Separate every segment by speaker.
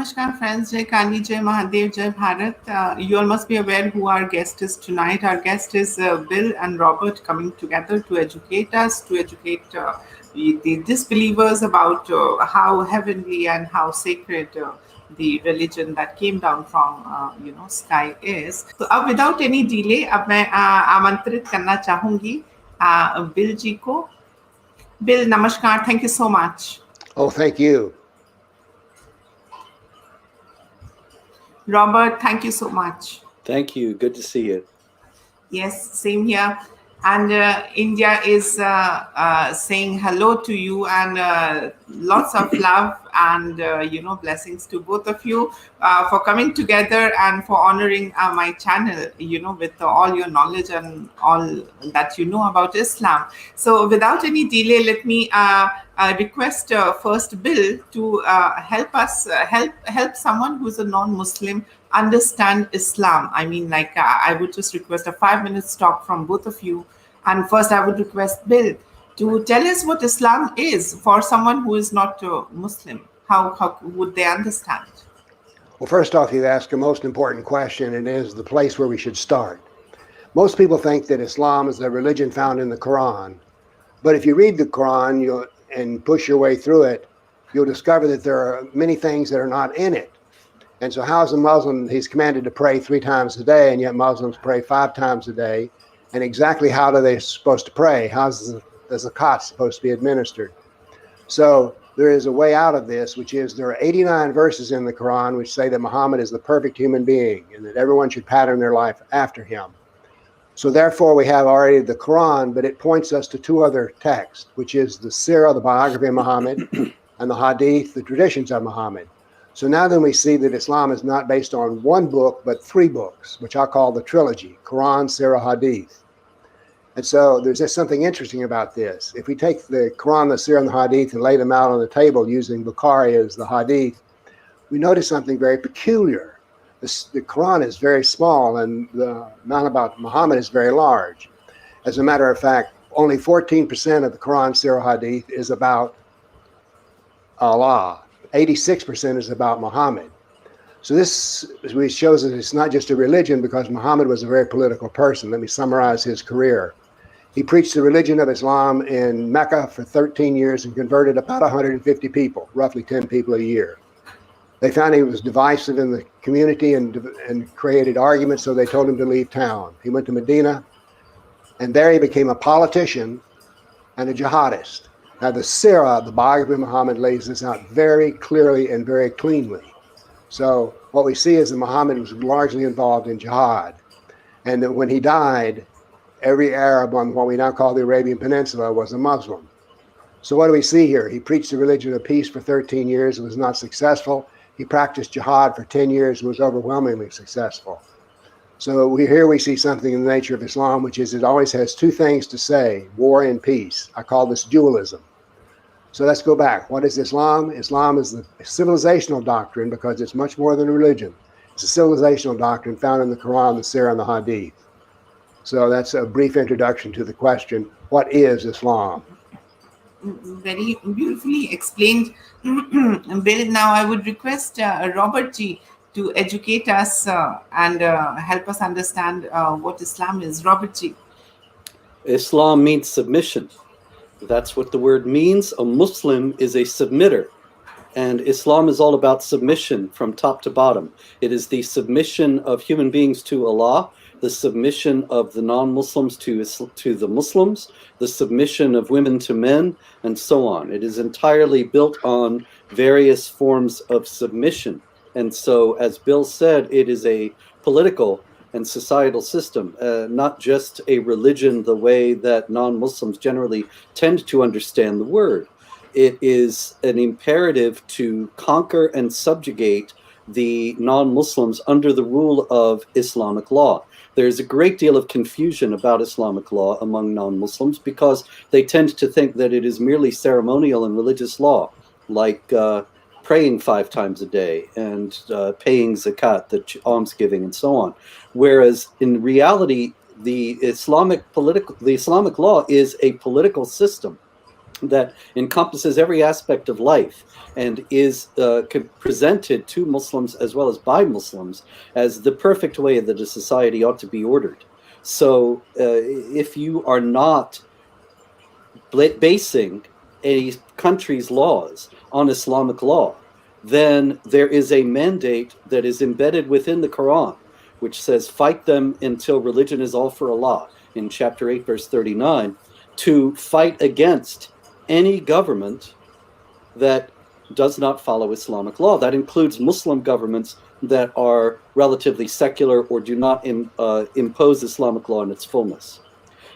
Speaker 1: Namaskar friends, Jai Kali, Jai Mahadev, Jai Bharat. You all must be aware who our guest is tonight. Our guest is Bill and Robert coming together to educate us, to educate the disbelievers about how heavenly and how sacred the religion that came down from sky is. So अब without any delay, अब मैं आमंत्रित करना चाहूँगी bill जी को. Bill, Namaskar. Thank you so much.
Speaker 2: Oh, thank you.
Speaker 1: Robert, thank you so much.
Speaker 3: Thank you. Good to see you.
Speaker 1: Yes, same here. And India is saying hello to you and lots of love and blessings to both of you for coming together and for honoring my channel, with all your knowledge and all that you know about Islam. So without any delay, let me request first Bill to help us help someone who's a non-Muslim understand Islam. I mean, I would just request a 5-minute talk from both of you. And first, I would request Bill to tell us what Islam is for someone who is not Muslim. How would they understand?
Speaker 2: Well, first off, you ask a most important question, and it is the place where we should start. Most people think that Islam is a religion found in the Quran. But if you read the Quran and push your way through it, you'll discover that there are many things that are not in it. And so how is a Muslim, he's commanded to pray 3 times a day, and yet Muslims pray 5 times a day. And exactly how are they supposed to pray? How's the zakat supposed to be administered? So there is a way out of this, which is there are 89 verses in the Quran which say that Muhammad is the perfect human being and that everyone should pattern their life after him. So therefore we have already the Quran, but it points us to 2 other texts, which is the Sirah, the Biography of Muhammad, and the Hadith, the traditions of Muhammad. So now then we see that Islam is not based on 1 book, but 3 books, which I call the trilogy, Quran, Sirah, Hadith. And so there's just something interesting about this. If we take the Quran, the Sirah, and the Hadith and lay them out on the table using Bukhari as the Hadith, we notice something very peculiar. The Quran is very small and the amount about Muhammad is very large. As a matter of fact, only 14% of the Quran, Sirah, Hadith is about Allah. 86% is about Muhammad. So this shows that it's not just a religion, because Muhammad was a very political person. Let me summarize his career. He preached the religion of Islam in Mecca for 13 years and converted about 150 people, roughly 10 people a year. They found he was divisive in the community and created arguments, so they told him to leave town. He went to Medina, and there he became a politician and a jihadist. Now the Sirah, the Biography of Muhammad, lays this out very clearly and very cleanly. So what we see is that Muhammad was largely involved in jihad, and that when he died, every Arab on what we now call the Arabian Peninsula was a Muslim. So what do we see here? He preached the religion of peace for 13 years and was not successful. He practiced jihad for 10 years and was overwhelmingly successful. So here we see something in the nature of Islam, which is it always has 2 things to say, war and peace. I call this dualism. So let's go back. What is Islam? Islam is the civilizational doctrine, because it's much more than a religion. It's a civilizational doctrine found in the Quran, the Sirah, and the Hadith. So that's a brief introduction to the question, what is Islam?
Speaker 1: Very beautifully explained, Bill. Now I would request Robert G to educate us and help us understand what Islam is. Robert G.
Speaker 3: Islam means submission. That's what the word means. A Muslim is a submitter. And Islam is all about submission from top to bottom. It is the submission of human beings to Allah, the submission of the non-Muslims to the Muslims, the submission of women to men, and so on. It is entirely built on various forms of submission. And so, as Bill said, it is a political and societal system, not just a religion the way that non-Muslims generally tend to understand the word. It is an imperative to conquer and subjugate the non-Muslims under the rule of Islamic law. There's a great deal of confusion about Islamic law among non-Muslims because they tend to think that it is merely ceremonial and religious law, like praying 5 times a day and paying zakat, the almsgiving, and so on. Whereas in reality, the Islamic law is a political system. that encompasses every aspect of life and is presented to Muslims as well as by Muslims as the perfect way that a society ought to be ordered. So if you are not basing a country's laws on Islamic law, then there is a mandate that is embedded within the Quran, which says, fight them until religion is all for Allah, in chapter 8, verse 39, to fight against any government that does not follow Islamic law. That includes Muslim governments that are relatively secular or do not impose Islamic law in its fullness.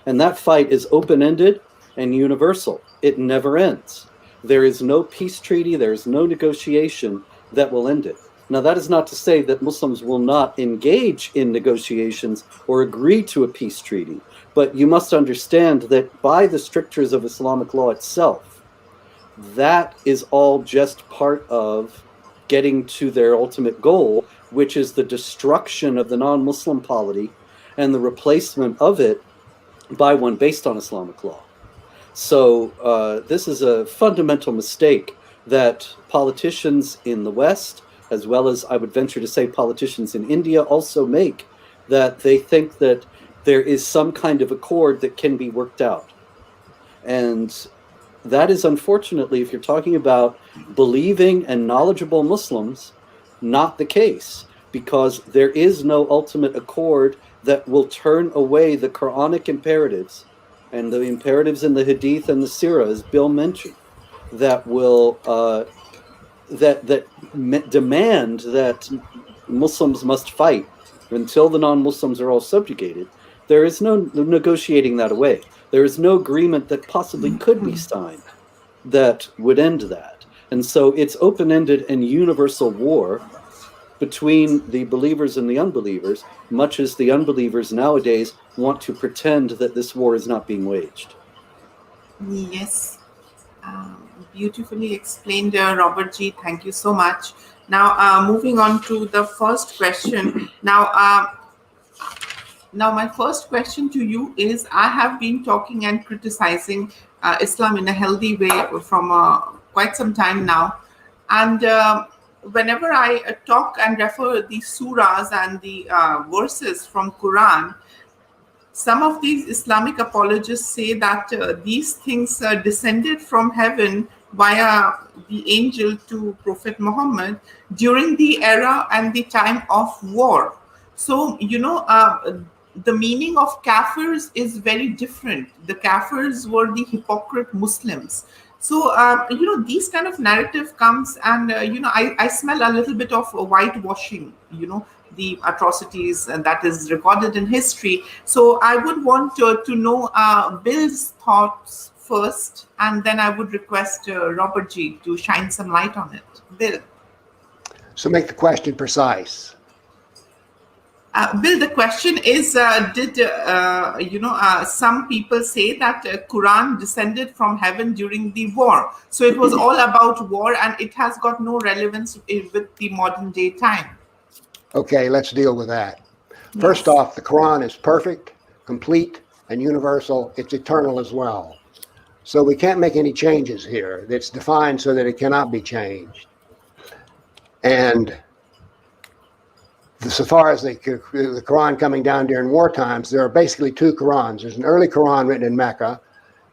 Speaker 3: And that fight is open-ended and universal. It never ends. There is no peace treaty, there is no negotiation that will end it. Now, that is not to say that Muslims will not engage in negotiations or agree to a peace treaty, but you must understand that by the strictures of Islamic law itself, that is all just part of getting to their ultimate goal, which is the destruction of the non-Muslim polity and the replacement of it by one based on Islamic law. So this is a fundamental mistake that politicians in the West, as well as I would venture to say politicians in India, also make, that they think that there is some kind of accord that can be worked out. And that is, unfortunately, if you're talking about believing and knowledgeable Muslims, not the case, because there is no ultimate accord that will turn away the Quranic imperatives and the imperatives in the Hadith and the Sirah, as Bill mentioned, that will demand that Muslims must fight until the non-Muslims are all subjugated. There is no negotiating that away. There is no agreement that possibly could be signed that would end that. And so it's open-ended and universal war between the believers and the unbelievers, much as the unbelievers nowadays want to pretend that this war is not being waged.
Speaker 1: Yes. Beautifully explained, Robert G. Thank you so much. Now, moving on to the first question. Now, my first question to you is, I have been talking and criticizing Islam in a healthy way from quite some time now. And whenever I talk and refer the surahs and the verses from Quran, some of these Islamic apologists say that these things descended from heaven via the angel to Prophet Muhammad during the era and the time of war. So, the meaning of kafirs is very different. The kafirs were the hypocrite Muslims. So, these kind of narrative comes and, I smell a little bit of whitewashing, the atrocities that is recorded in history. So I would want to know Bill's thoughts first, and then I would request Robert G. to shine some light on it. Bill.
Speaker 2: So make the question precise.
Speaker 1: Bill, the question is, did some people say that Quran descended from heaven during the war? So it was all about war, and it has got no relevance with the modern day time.
Speaker 2: Okay, let's deal with that. First off, the Quran is perfect, complete, and universal. It's eternal as well. So we can't make any changes here. It's defined so that it cannot be changed. And so far as the Quran coming down during war times, there are basically two Qurans. There's an early Quran written in Mecca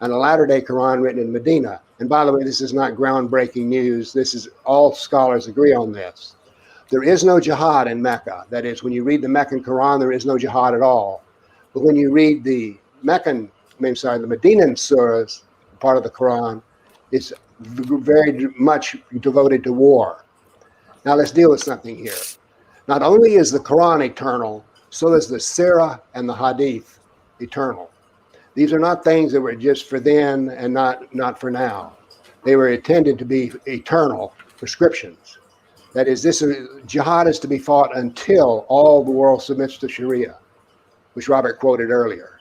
Speaker 2: and a latter-day Quran written in Medina. And by the way, this is not groundbreaking news. This is, all scholars agree on this. There is no jihad in Mecca. That is, when you read the Meccan Quran, there is no jihad at all. But when you read the Medinan surahs, part of the Quran, it's very much devoted to war. Now let's deal with something here. Not only is the Quran eternal, so is the Sirah and the Hadith eternal. These are not things that were just for then and not for now. They were intended to be eternal prescriptions. That is, jihad is to be fought until all the world submits to Sharia, which Robert quoted earlier.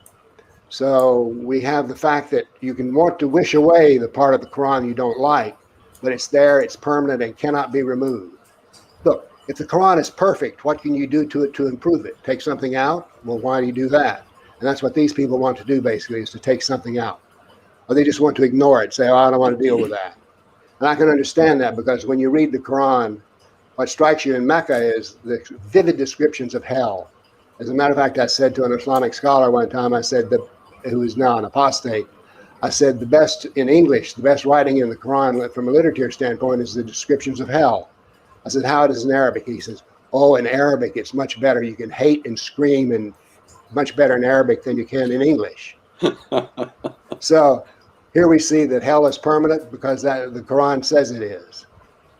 Speaker 2: So we have the fact that you can want to wish away the part of the Quran you don't like, but it's there, it's permanent, and cannot be removed. Look, if the Quran is perfect, what can you do to it to improve it? Take something out? Well, why do you do that? And that's what these people want to do, basically, is to take something out. or they just want to ignore it, say, oh, I don't want to deal with that. And I can understand that, because when you read the Quran, what strikes you in Mecca is the vivid descriptions of hell. As a matter of fact, I said to an Islamic scholar one time, I said, who is now an apostate, I said, the best in English, the best writing in the Quran from a literature standpoint is the descriptions of hell. I said, how it is in Arabic? He says, oh, in Arabic, it's much better. You can hate and scream and much better in Arabic than you can in English. So here we see that hell is permanent because the Quran says it is.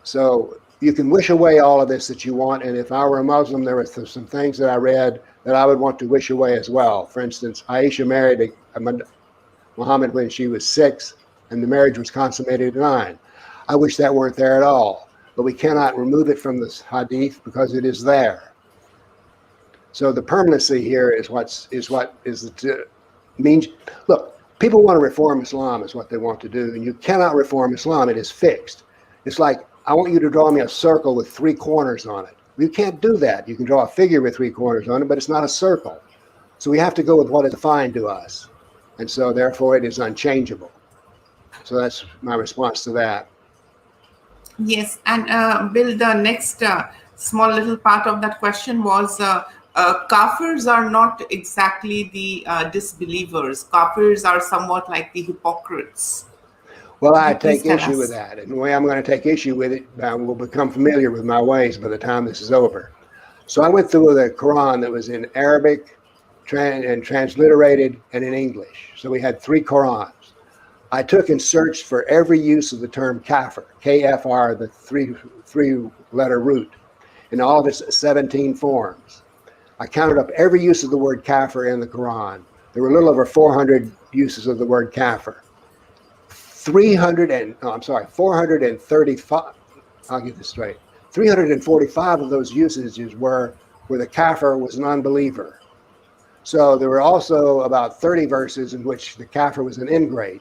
Speaker 2: So you can wish away all of this that you want. And if I were a Muslim, there were some things that I read that I would want to wish away as well. For instance, Aisha married Muhammad when she was 6, and the marriage was consummated at 9. I wish that weren't there at all, but we cannot remove it from this hadith because it is there. So the permanency here is means. Look, people want to reform Islam is what they want to do, and you cannot reform Islam. It is fixed. It's like, I want you to draw me a circle with 3 corners on it. You can't do that. You can draw a figure with 3 corners on it, but it's not a circle. So we have to go with what is defined to us. And so therefore it is unchangeable. So that's my response to that.
Speaker 1: Yes, and Bill, the next small little part of that question was kafirs are not exactly the disbelievers. Kafirs are somewhat like the hypocrites.
Speaker 2: Well, I take issue with that. And the way I'm going to take issue with it, I will become familiar with my ways by the time this is over. So I went through the Quran that was in Arabic, and transliterated, and in English. So we had 3 Qurans. I took and searched for every use of the term kafir, K-F-R, the three-letter root, in all of its 17 forms. I counted up every use of the word kafir in the Quran. There were a little over 400 uses of the word kafir. 435, I'll get this straight. 345 of those usages were where the kafir was an unbeliever. So there were also about 30 verses in which the kafir was an ingrate.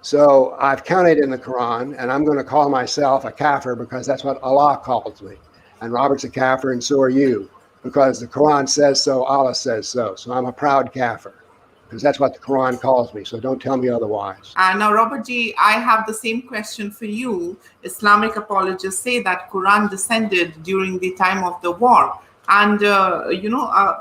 Speaker 2: So I've counted in the Quran, and I'm going to call myself a kafir because that's what Allah calls me. And Robert's a kafir, and so are you, because the Quran says so, Allah says so. So I'm a proud kafir, because that's what the Quran calls me. So don't tell me otherwise.
Speaker 1: Now, Robert G., I have the same question for you. Islamic apologists say that Quran descended during the time of the war. And,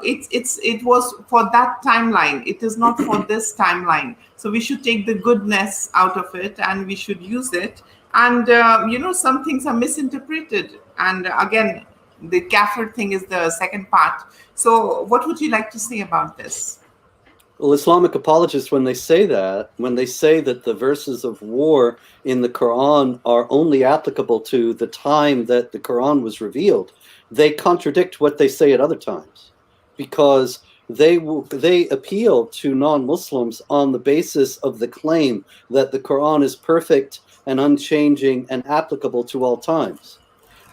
Speaker 1: it was for that timeline. It is not for this timeline. So we should take the goodness out of it and we should use it. And, some things are misinterpreted. And again, the kafir thing is the second part. So what would you like to say about this?
Speaker 3: Well, Islamic apologists, when they say that the verses of war in the Quran are only applicable to the time that the Quran was revealed, they contradict what they say at other times, because they appeal to non-Muslims on the basis of the claim that the Quran is perfect and unchanging and applicable to all times.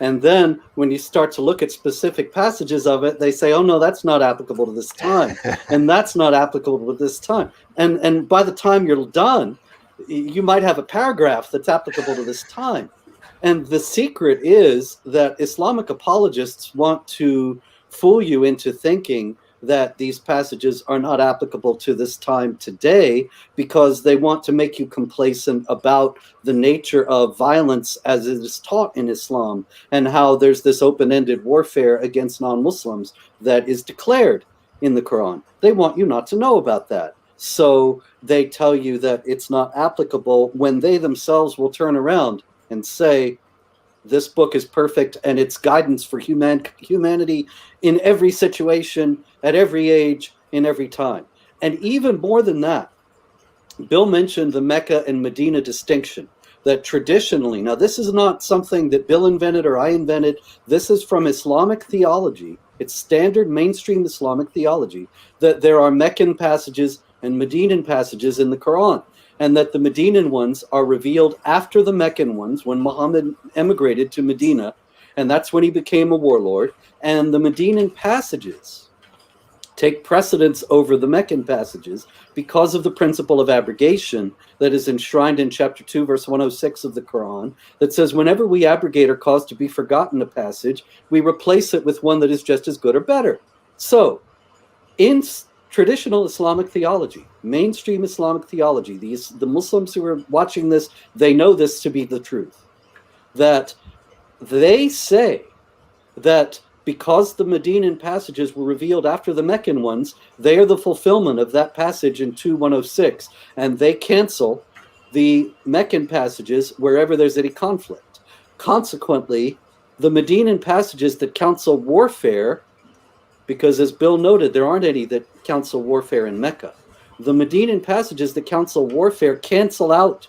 Speaker 3: And then when you start to look at specific passages of it, they say, oh, no, that's not applicable to this time. And that's not applicable to this time. And by the time you're done, you might have a paragraph that's applicable to this time. And the secret is that Islamic apologists want to fool you into thinking that these passages are not applicable to this time today, because they want to make you complacent about the nature of violence as it is taught in Islam, and how there's this open-ended warfare against non-Muslims that is declared in the Quran. They want you not to know about that. So they tell you that it's not applicable when they themselves will turn around and say, this book is perfect and it's guidance for humanity in every situation, at every age, in every time. And even more than that, Bill mentioned the Mecca and Medina distinction, that traditionally, now this is not something that Bill invented or I invented, this is from Islamic theology, it's standard mainstream Islamic theology, that there are Meccan passages and Medinan passages in the Quran, and that the Medinan ones are revealed after the Meccan ones when Muhammad emigrated to Medina, and that's when he became a warlord. And the Medinan passages take precedence over the Meccan passages because of the principle of abrogation that is enshrined in chapter 2, verse 106 of the Quran, that says whenever we abrogate or cause to be forgotten a passage, we replace it with one that is just as good or better. So, in traditional Islamic theology, mainstream Islamic theology, the Muslims who are watching this, they know this to be the truth, that they say that because the Medinan passages were revealed after the Meccan ones, they are the fulfillment of that passage in 2:106, and they cancel the Meccan passages wherever there's any conflict. Consequently, the Medinan passages that counsel warfare, because as Bill noted, there aren't any that counsel warfare in Mecca. The Medinan passages that counsel warfare cancel out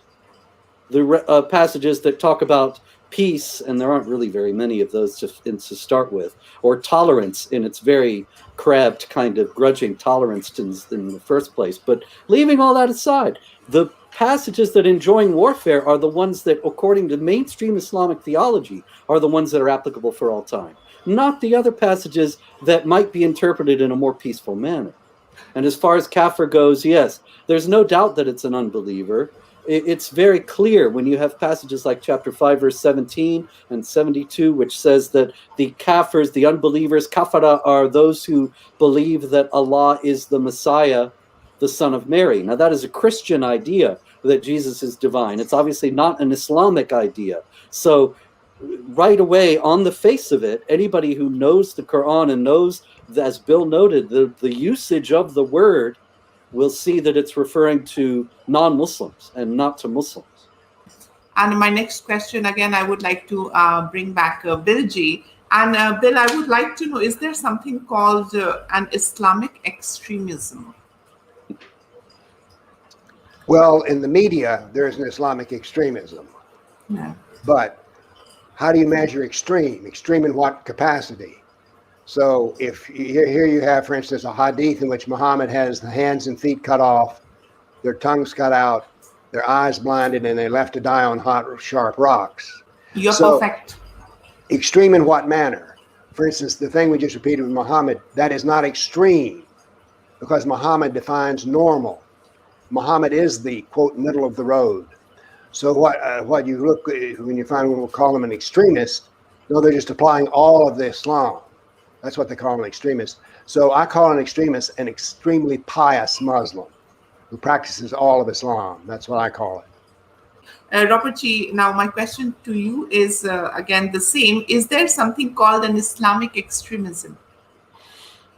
Speaker 3: the passages that talk about peace, and there aren't really very many of those to start with, or tolerance in its very crabbed kind of grudging tolerance in the first place. But leaving all that aside, the passages that enjoin warfare are the ones that, according to mainstream Islamic theology, are the ones that are applicable for all time, not the other passages that might be interpreted in a more peaceful manner. And as far as kafir goes, yes, there's no doubt that it's an unbeliever. It's very clear when you have passages like chapter 5, verse 17 and 72, which says that the kafirs, the unbelievers, kafara, are those who believe that Allah is the Messiah, the son of Mary. Now, that is a Christian idea that Jesus is divine. It's obviously not an Islamic idea. So right away, on the face of it, anybody who knows the Quran and knows, as Bill noted, the usage of the word, will see that it's referring to non-Muslims and not to Muslims.
Speaker 1: And my next question, again, I would like to bring back Bill G. And Bill, I would like to know, is there something called an Islamic extremism?
Speaker 2: Well, in the media, there's an Islamic extremism.
Speaker 1: Yeah.
Speaker 2: But how do you measure extreme? Extreme in what capacity? So if here you have, for instance, a hadith in which Muhammad has the hands and feet cut off, their tongues cut out, their eyes blinded, and they're left to die on hot, sharp rocks.
Speaker 1: You're perfect.
Speaker 2: Extreme in what manner? For instance, the thing we just repeated with Muhammad, that is not extreme because Muhammad defines normal. Muhammad is the, quote, middle of the road. So what you look, when you find we'll call them an extremist, no, they're just applying all of the Islam. That's what they call an extremist. So I call an extremist an extremely pious Muslim who practices all of Islam. That's what I call it.
Speaker 1: Robert G., now my question to you is, again, the same. Is there something called an Islamic extremism?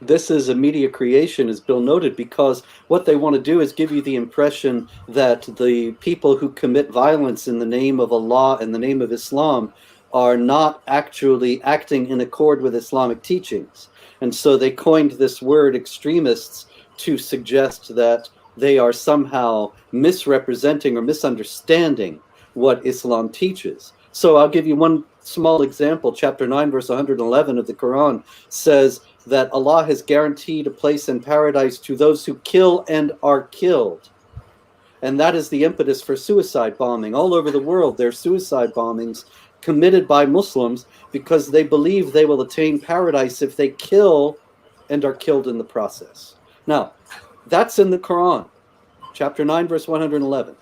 Speaker 3: This is a media creation, as Bill noted, because what they want to do is give you the impression that the people who commit violence in the name of Allah and the name of Islam are not actually acting in accord with Islamic teachings. And so they coined this word extremists to suggest that they are somehow misrepresenting or misunderstanding what Islam teaches. So I'll give you one small example. Chapter 9, verse 111 of the Quran says that Allah has guaranteed a place in paradise to those who kill and are killed. And that is the impetus for suicide bombing. All over the world, there are suicide bombings committed by Muslims because they believe they will attain paradise if they kill and are killed in the process. Now, that's in the Quran, chapter 9, verse 111.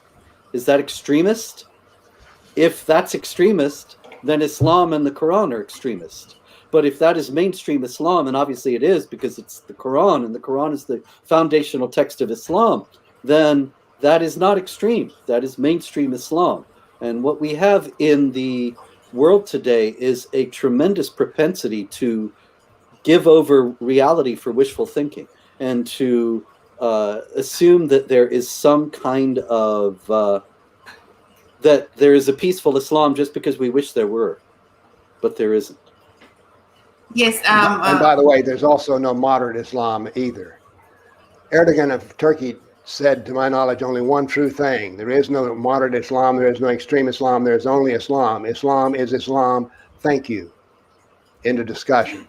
Speaker 3: Is that extremist? If that's extremist, then Islam and the Quran are extremist. But if that is mainstream Islam, and obviously it is because it's the Quran, and the Quran is the foundational text of Islam, then that is not extreme. That is mainstream Islam. And what we have in the world today is a tremendous propensity to give over reality for wishful thinking and to assume that there is some kind of that there is a peaceful Islam just because we wish there were, but there isn't.
Speaker 1: Yes.
Speaker 2: And by the way, there's also no moderate Islam either. Erdogan of Turkey said, to my knowledge, only one true thing. There is no moderate Islam. There is no extreme Islam. There is only Islam. Islam is Islam. Thank you. End of discussion.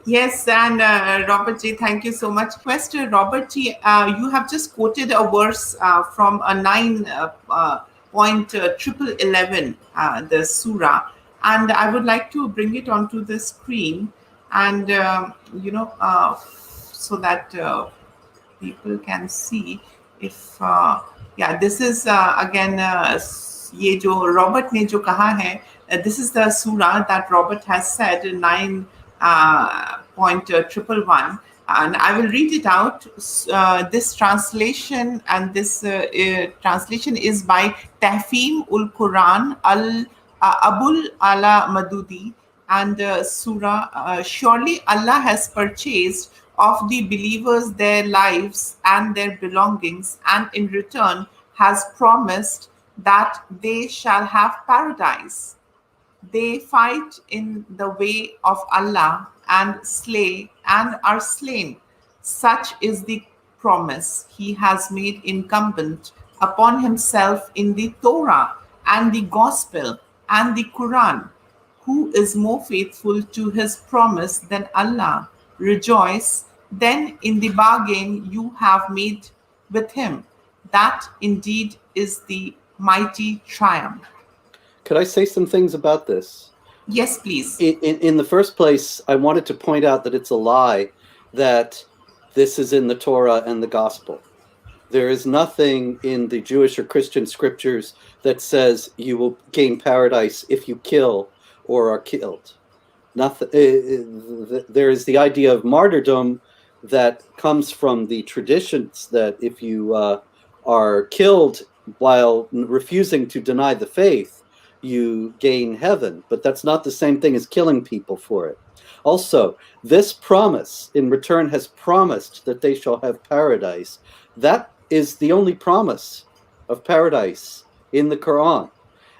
Speaker 1: Yes, and Robert G., thank you so much. Question, Robert G., you have just quoted a verse from a 9.11, the surah, and I would like to bring it onto the screen and, so that people can see if, this is again, ये जो Robert ने जो कहा है, this is the surah that Robert has said, 9.11. And I will read it out. This translation and this translation is by Tahfim ul Quran al Abul Ala Madudi and Surah. Surely Allah has purchased of the believers their lives and their belongings, and in return has promised that they shall have paradise. They fight in the way of Allah and slay and are slain. Such is the promise He has made incumbent upon Himself in the Torah and the Gospel and the Quran. Who is more faithful to His promise than Allah? Rejoice then in the bargain you have made with Him. That indeed is the mighty triumph.
Speaker 3: Could I say some things about this?
Speaker 1: Yes, please.
Speaker 3: In the first place, I wanted to point out that it's a lie that this is in the Torah and the Gospel. There is nothing in the Jewish or Christian scriptures that says you will gain paradise if you kill or are killed. Nothing. There is the idea of martyrdom that comes from the traditions that if you are killed while refusing to deny the faith, you gain heaven, but that's not the same thing as killing people for it. Also, this promise in return has promised that they shall have paradise. That is the only promise of paradise in the Quran.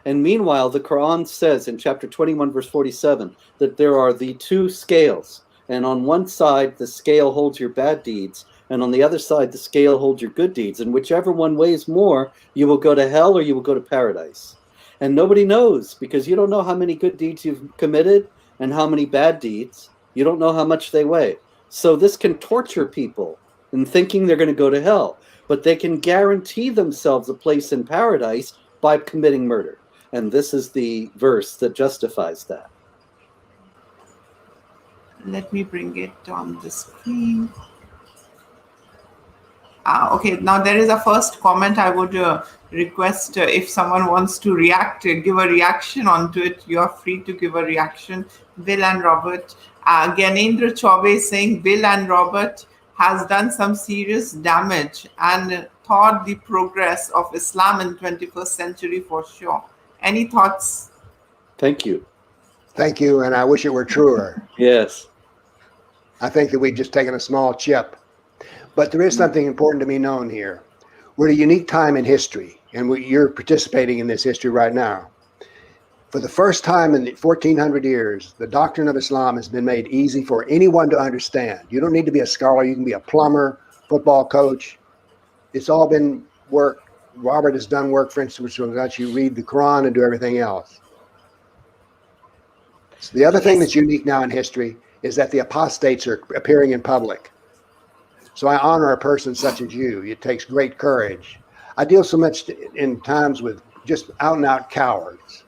Speaker 3: And meanwhile, the Quran says in chapter 21, verse 47, that there are the two scales. And on one side, the scale holds your bad deeds. And on the other side, the scale holds your good deeds. And whichever one weighs more, you will go to hell or you will go to paradise. And nobody knows, because you don't know how many good deeds you've committed and how many bad deeds. You don't know how much they weigh. So this can torture people in thinking they're going to go to hell. But they can guarantee themselves a place in paradise by committing murder. And this is the verse that justifies that.
Speaker 1: Let me bring it on the screen. Okay, now there is a first comment. I would request if someone wants to react, give a reaction onto it, you are free to give a reaction. Bill and Robert. Gyanendra Chaube is saying Bill and Robert has done some serious damage and thought the progress of Islam in 21st century for sure. Any thoughts?
Speaker 3: Thank you.
Speaker 2: Thank you, and I wish it were truer.
Speaker 3: Yes.
Speaker 2: I think that we've just taken a small chip. But there is something important to be known here. We're at a unique time in history, and you're participating in this history right now. For the first time in the 1400 years, the doctrine of Islam has been made easy for anyone to understand. You don't need to be a scholar. You can be a plumber, football coach. It's all been work. Robert has done work, for instance, which will let you read the Quran and do everything else. So the other thing that's unique now in history is that the apostates are appearing in public. So I honor a person such as you. It takes great courage. I deal so much in times with just out and out cowards.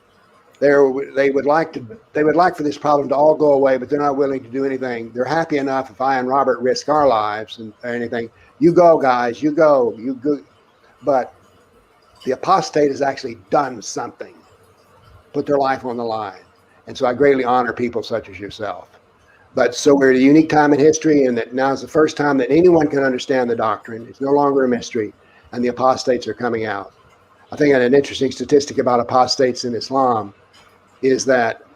Speaker 2: They would like for this problem to all go away, but they're not willing to do anything. They're happy enough if I and Robert risk our lives or anything. You go, guys. You go. You go. But the apostate has actually done something, put their life on the line. And so I greatly honor people such as yourself. But so we're at a unique time in history, and that now is the first time that anyone can understand the doctrine. It's no longer a mystery, and the apostates are coming out. I think an interesting statistic about apostates in Islam is that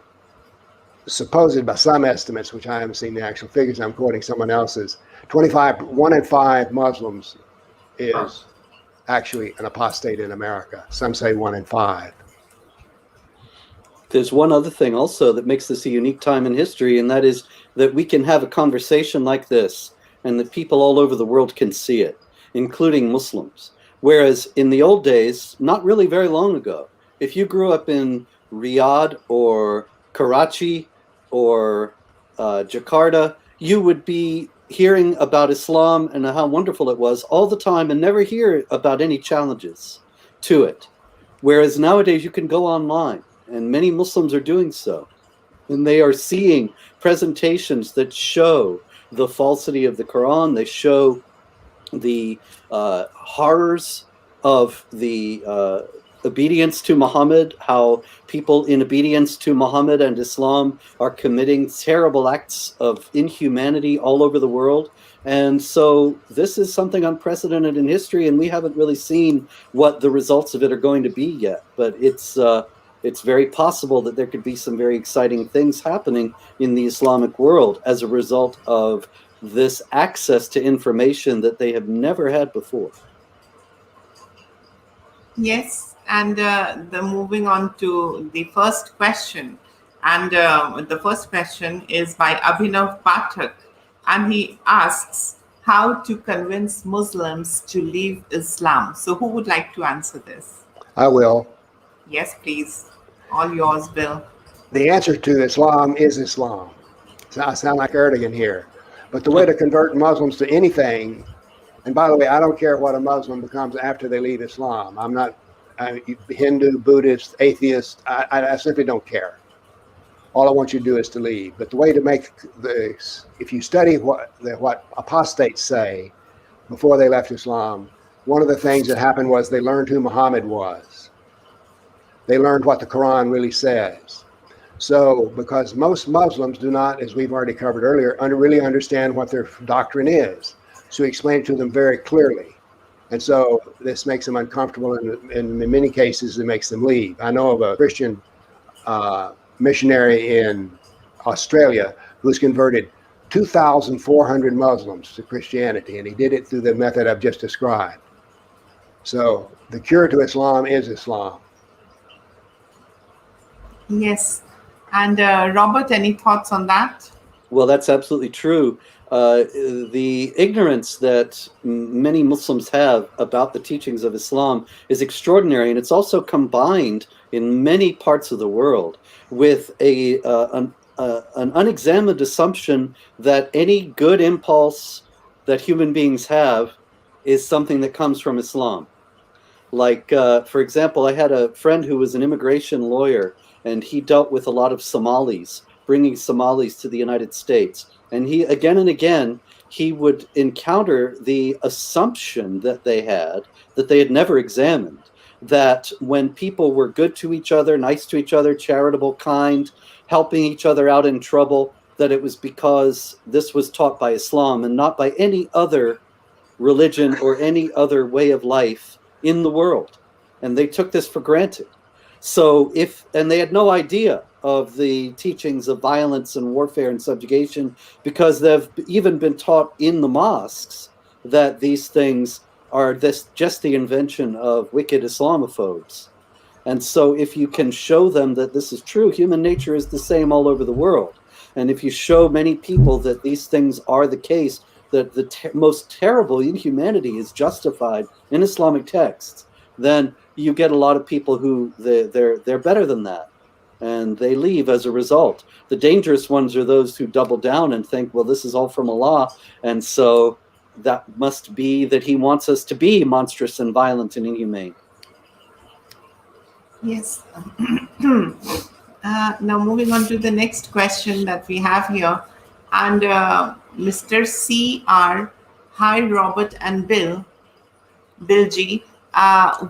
Speaker 2: supposed by some estimates, which I haven't seen the actual figures, I'm quoting someone else's, 1 in 5 Muslims is actually an apostate in America. Some say 1 in 5.
Speaker 3: There's one other thing also that makes this a unique time in history, and that is that we can have a conversation like this and that people all over the world can see it, including Muslims. Whereas in the old days, not really very long ago, if you grew up in Riyadh or Karachi or Jakarta, you would be hearing about Islam and how wonderful it was all the time and never hear about any challenges to it. Whereas nowadays you can go online, and many Muslims are doing so, and they are seeing presentations that show the falsity of the Quran. They show the horrors of the obedience to Muhammad, how people in obedience to Muhammad and Islam are committing terrible acts of inhumanity all over the world. And so this is something unprecedented in history, and we haven't really seen what the results of it are going to be yet. But it's very possible that there could be some very exciting things happening in the Islamic world as a result of this access to information that they have never had before.
Speaker 1: Yes, and the moving on to the first question, and the first question is by Abhinav Pathak, and he asks how to convince Muslims to leave Islam. So, who would like to answer this?
Speaker 2: I will.
Speaker 1: Yes, please. All yours, Bill.
Speaker 2: The answer to Islam is Islam. So I sound like Erdogan here. But the way to convert Muslims to anything, and by the way, I don't care what a Muslim becomes after they leave Islam. I'm not Hindu, Buddhist, atheist. I simply don't care. All I want you to do is to leave. But the way to make this, if you study what apostates say before they left Islam, one of the things that happened was they learned who Muhammad was. They learned what the Quran really says. So, because most Muslims do not, as we've already covered earlier, really understand what their doctrine is. So we explain it to them very clearly. And so this makes them uncomfortable, and in many cases, it makes them leave. I know of a Christian missionary in Australia who's converted 2,400 Muslims to Christianity, and he did it through the method I've just described. So the cure to Islam is Islam.
Speaker 1: Yes. And Robert, any thoughts on that?
Speaker 3: Well, that's absolutely true. The ignorance that many Muslims have about the teachings of Islam is extraordinary, and it's also combined in many parts of the world with an unexamined assumption that any good impulse that human beings have is something that comes from Islam. Like, for example, I had a friend who was an immigration lawyer, and he dealt with a lot of Somalis, bringing Somalis to the United States. And he, again and again, he would encounter the assumption that they had never examined, that when people were good to each other, nice to each other, charitable, kind, helping each other out in trouble, that it was because this was taught by Islam and not by any other religion or any other way of life in the world. And they took this for granted. So and they had no idea of the teachings of violence and warfare and subjugation, because they've even been taught in the mosques that these things are just the invention of wicked Islamophobes. And so if you can show them that this is true, human nature is the same all over the world. And if you show many people that these things are the case, that the most terrible inhumanity is justified in Islamic texts, then you get a lot of people who they're better than that, and they leave as a result. The dangerous ones are those who double down and think, well, this is all from Allah, and so that must be that he wants us to be monstrous and violent and inhumane.
Speaker 1: Yes. Now moving on to the next question that we have here, and Mr. C.R. Hi, Robert and Bill G.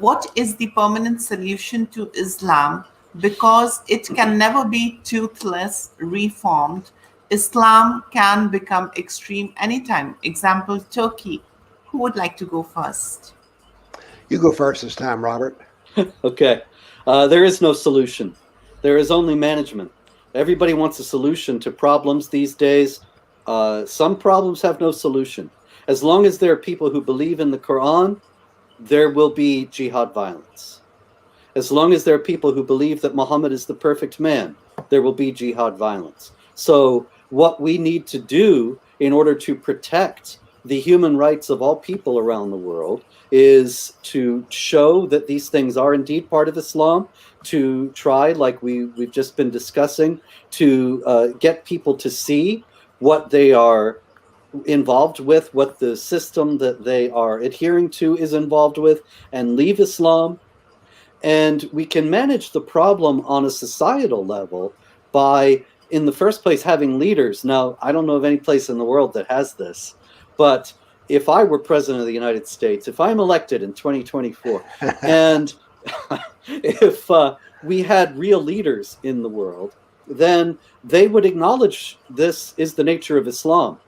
Speaker 1: What is the permanent solution to Islam? Because it can never be toothless, reformed. Islam can become extreme anytime. Example, Turkey. Who would like to go first?
Speaker 2: You go first this time, Robert.
Speaker 3: Okay. There is no solution. There is only management. Everybody wants a solution to problems these days. Some problems have no solution. As long as there are people who believe in the Quran, there will be jihad violence. As long as there are people who believe that Muhammad is the perfect man, there will be jihad violence. So what we need to do in order to protect the human rights of all people around the world is to show that these things are indeed part of Islam, to try, like we've just been discussing, to get people to see what they are involved with, what the system that they are adhering to is involved with, and leave Islam. And we can manage the problem on a societal level by, in the first place, having leaders. Now, I don't know of any place in the world that has this, but if I were president of the United States, if I'm elected in 2024, and if we had real leaders in the world, then they would acknowledge this is the nature of Islam.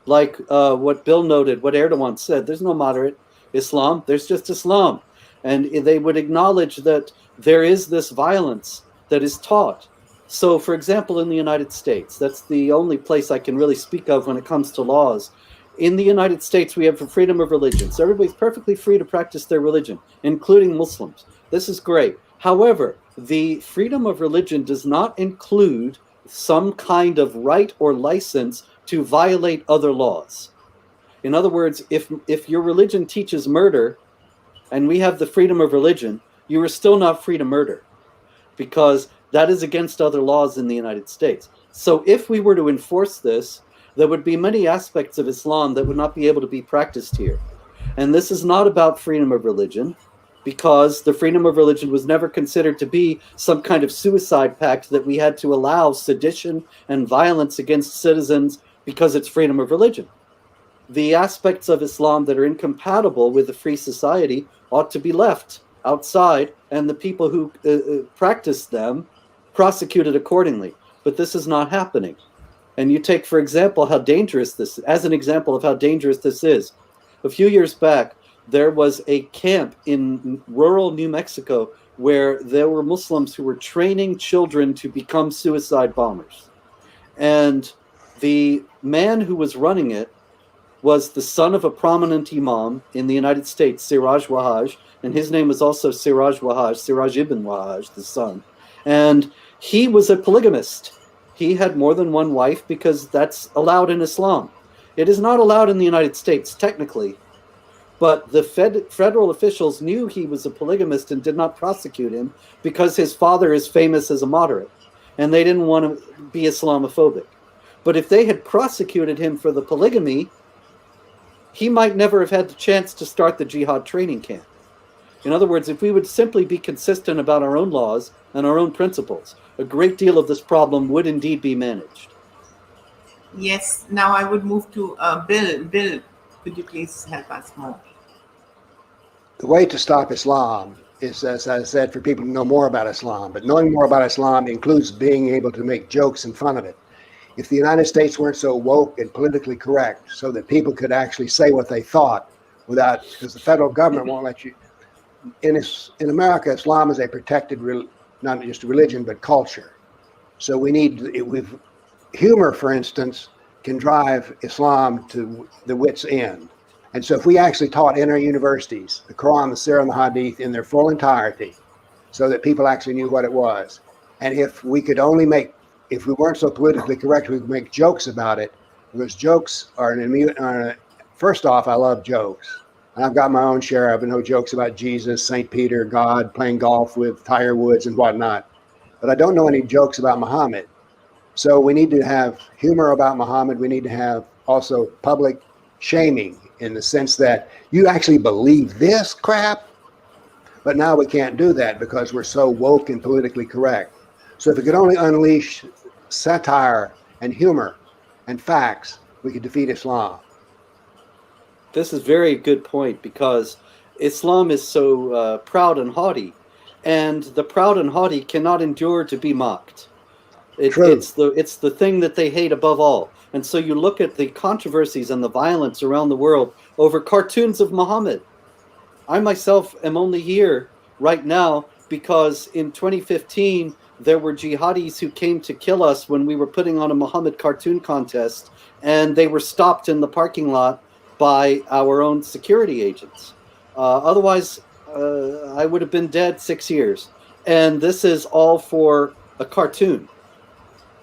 Speaker 3: Like what Bill noted, what Erdogan said, there's no moderate Islam, there's just Islam. And they would acknowledge that there is this violence that is taught. So, for example, in the United States, that's the only place I can really speak of when it comes to laws. In the United States, we have freedom of religion. So everybody's perfectly free to practice their religion, including Muslims. This is great. However, the freedom of religion does not include some kind of right or license to violate other laws. In other words, if your religion teaches murder and we have the freedom of religion, you are still not free to murder, because that is against other laws in the United States. So if we were to enforce this, there would be many aspects of Islam that would not be able to be practiced here. And this is not about freedom of religion, because the freedom of religion was never considered to be some kind of suicide pact that we had to allow sedition and violence against citizens because it's freedom of religion. The aspects of Islam that are incompatible with a free society ought to be left outside, and the people who practice them prosecuted accordingly. But this is not happening. And you take, for example, how dangerous this, as an example of how dangerous this is. A few years back, there was a camp in rural New Mexico where there were Muslims who were training children to become suicide bombers. And the man who was running it was the son of a prominent imam in the United States, Siraj Wahhaj, and his name was also Siraj Wahhaj, Siraj ibn Wahhaj, the son. And he was a polygamist. He had more than one wife because that's allowed in Islam. It is not allowed in the United States, technically, but the federal officials knew he was a polygamist and did not prosecute him because his father is famous as a moderate, and they didn't want to be Islamophobic. But if they had prosecuted him for the polygamy, he might never have had the chance to start the jihad training camp. In other words, if we would simply be consistent about our own laws and our own principles, a great deal of this problem would indeed be managed.
Speaker 1: Yes. Now I would move to Bill. Bill, could you please help us more?
Speaker 2: The way to stop Islam is, as I said, for people to know more about Islam. But knowing more about Islam includes being able to make jokes in fun of it. If the United States weren't so woke and politically correct so that people could actually say what they thought without, because the federal government won't let you. In America, Islam is a protected, not just religion, but culture. So we need, with humor, for instance, can drive Islam to the wit's end. And so if we actually taught in our universities the Quran, the Surah, and the Hadith in their full entirety, so that people actually knew what it was, and if we could only make, if we weren't so politically correct, we could make jokes about it, because jokes are first off, I love jokes. And I've got my own share of no jokes about Jesus, St. Peter, God, playing golf with Tiger Woods and whatnot. But I don't know any jokes about Muhammad. So we need to have humor about Muhammad. We need to have also public shaming in the sense that you actually believe this crap. But now we can't do that because we're so woke and politically correct. So if we could only unleash satire and humor and facts, we could defeat Islam.
Speaker 3: This is a very good point, because Islam is so proud and haughty, and the proud and haughty cannot endure to be mocked. It's the thing that they hate above all. And so you look at the controversies and the violence around the world over cartoons of Muhammad. I myself am only here right now because in 2015 there were jihadis who came to kill us when we were putting on a Muhammad cartoon contest, and they were stopped in the parking lot by our own security agents. Otherwise, I would have been dead 6 years. And this is all for a cartoon,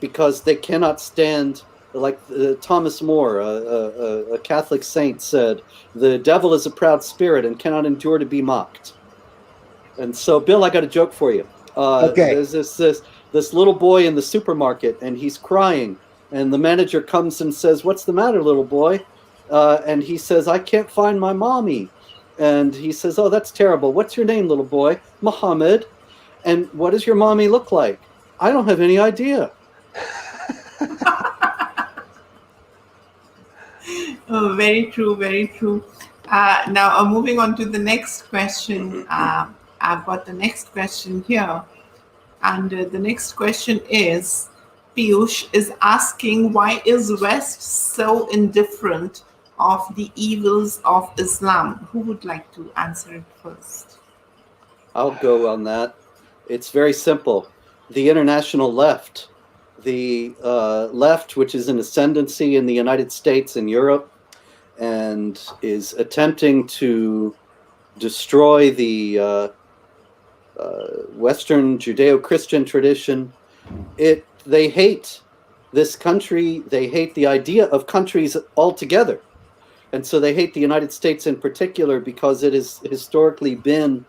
Speaker 3: because they cannot stand, like Thomas More, a Catholic saint, said, the devil is a proud spirit and cannot endure to be mocked. And so, Bill, I got a joke for you.
Speaker 2: Okay.
Speaker 3: There's this little boy in the supermarket, and he's crying. And the manager comes and says, "What's the matter, little boy?" And he says, "I can't find my mommy." And he says, "Oh, that's terrible. What's your name, little boy?" "Muhammad." "And what does your mommy look like?" "I don't have any idea."
Speaker 1: Oh, very true, very true. Now, moving on to the next question. I've got the next question here. And the next question is, Piyush is asking, why is West so indifferent of the evils of Islam? Who would like to answer it first?
Speaker 3: I'll go on that. It's very simple. The international left, the left, which is in ascendancy in the United States and Europe, and is attempting to destroy the Western Judeo-Christian tradition. They hate this country. They hate the idea of countries altogether. And so they hate the United States in particular because it has historically been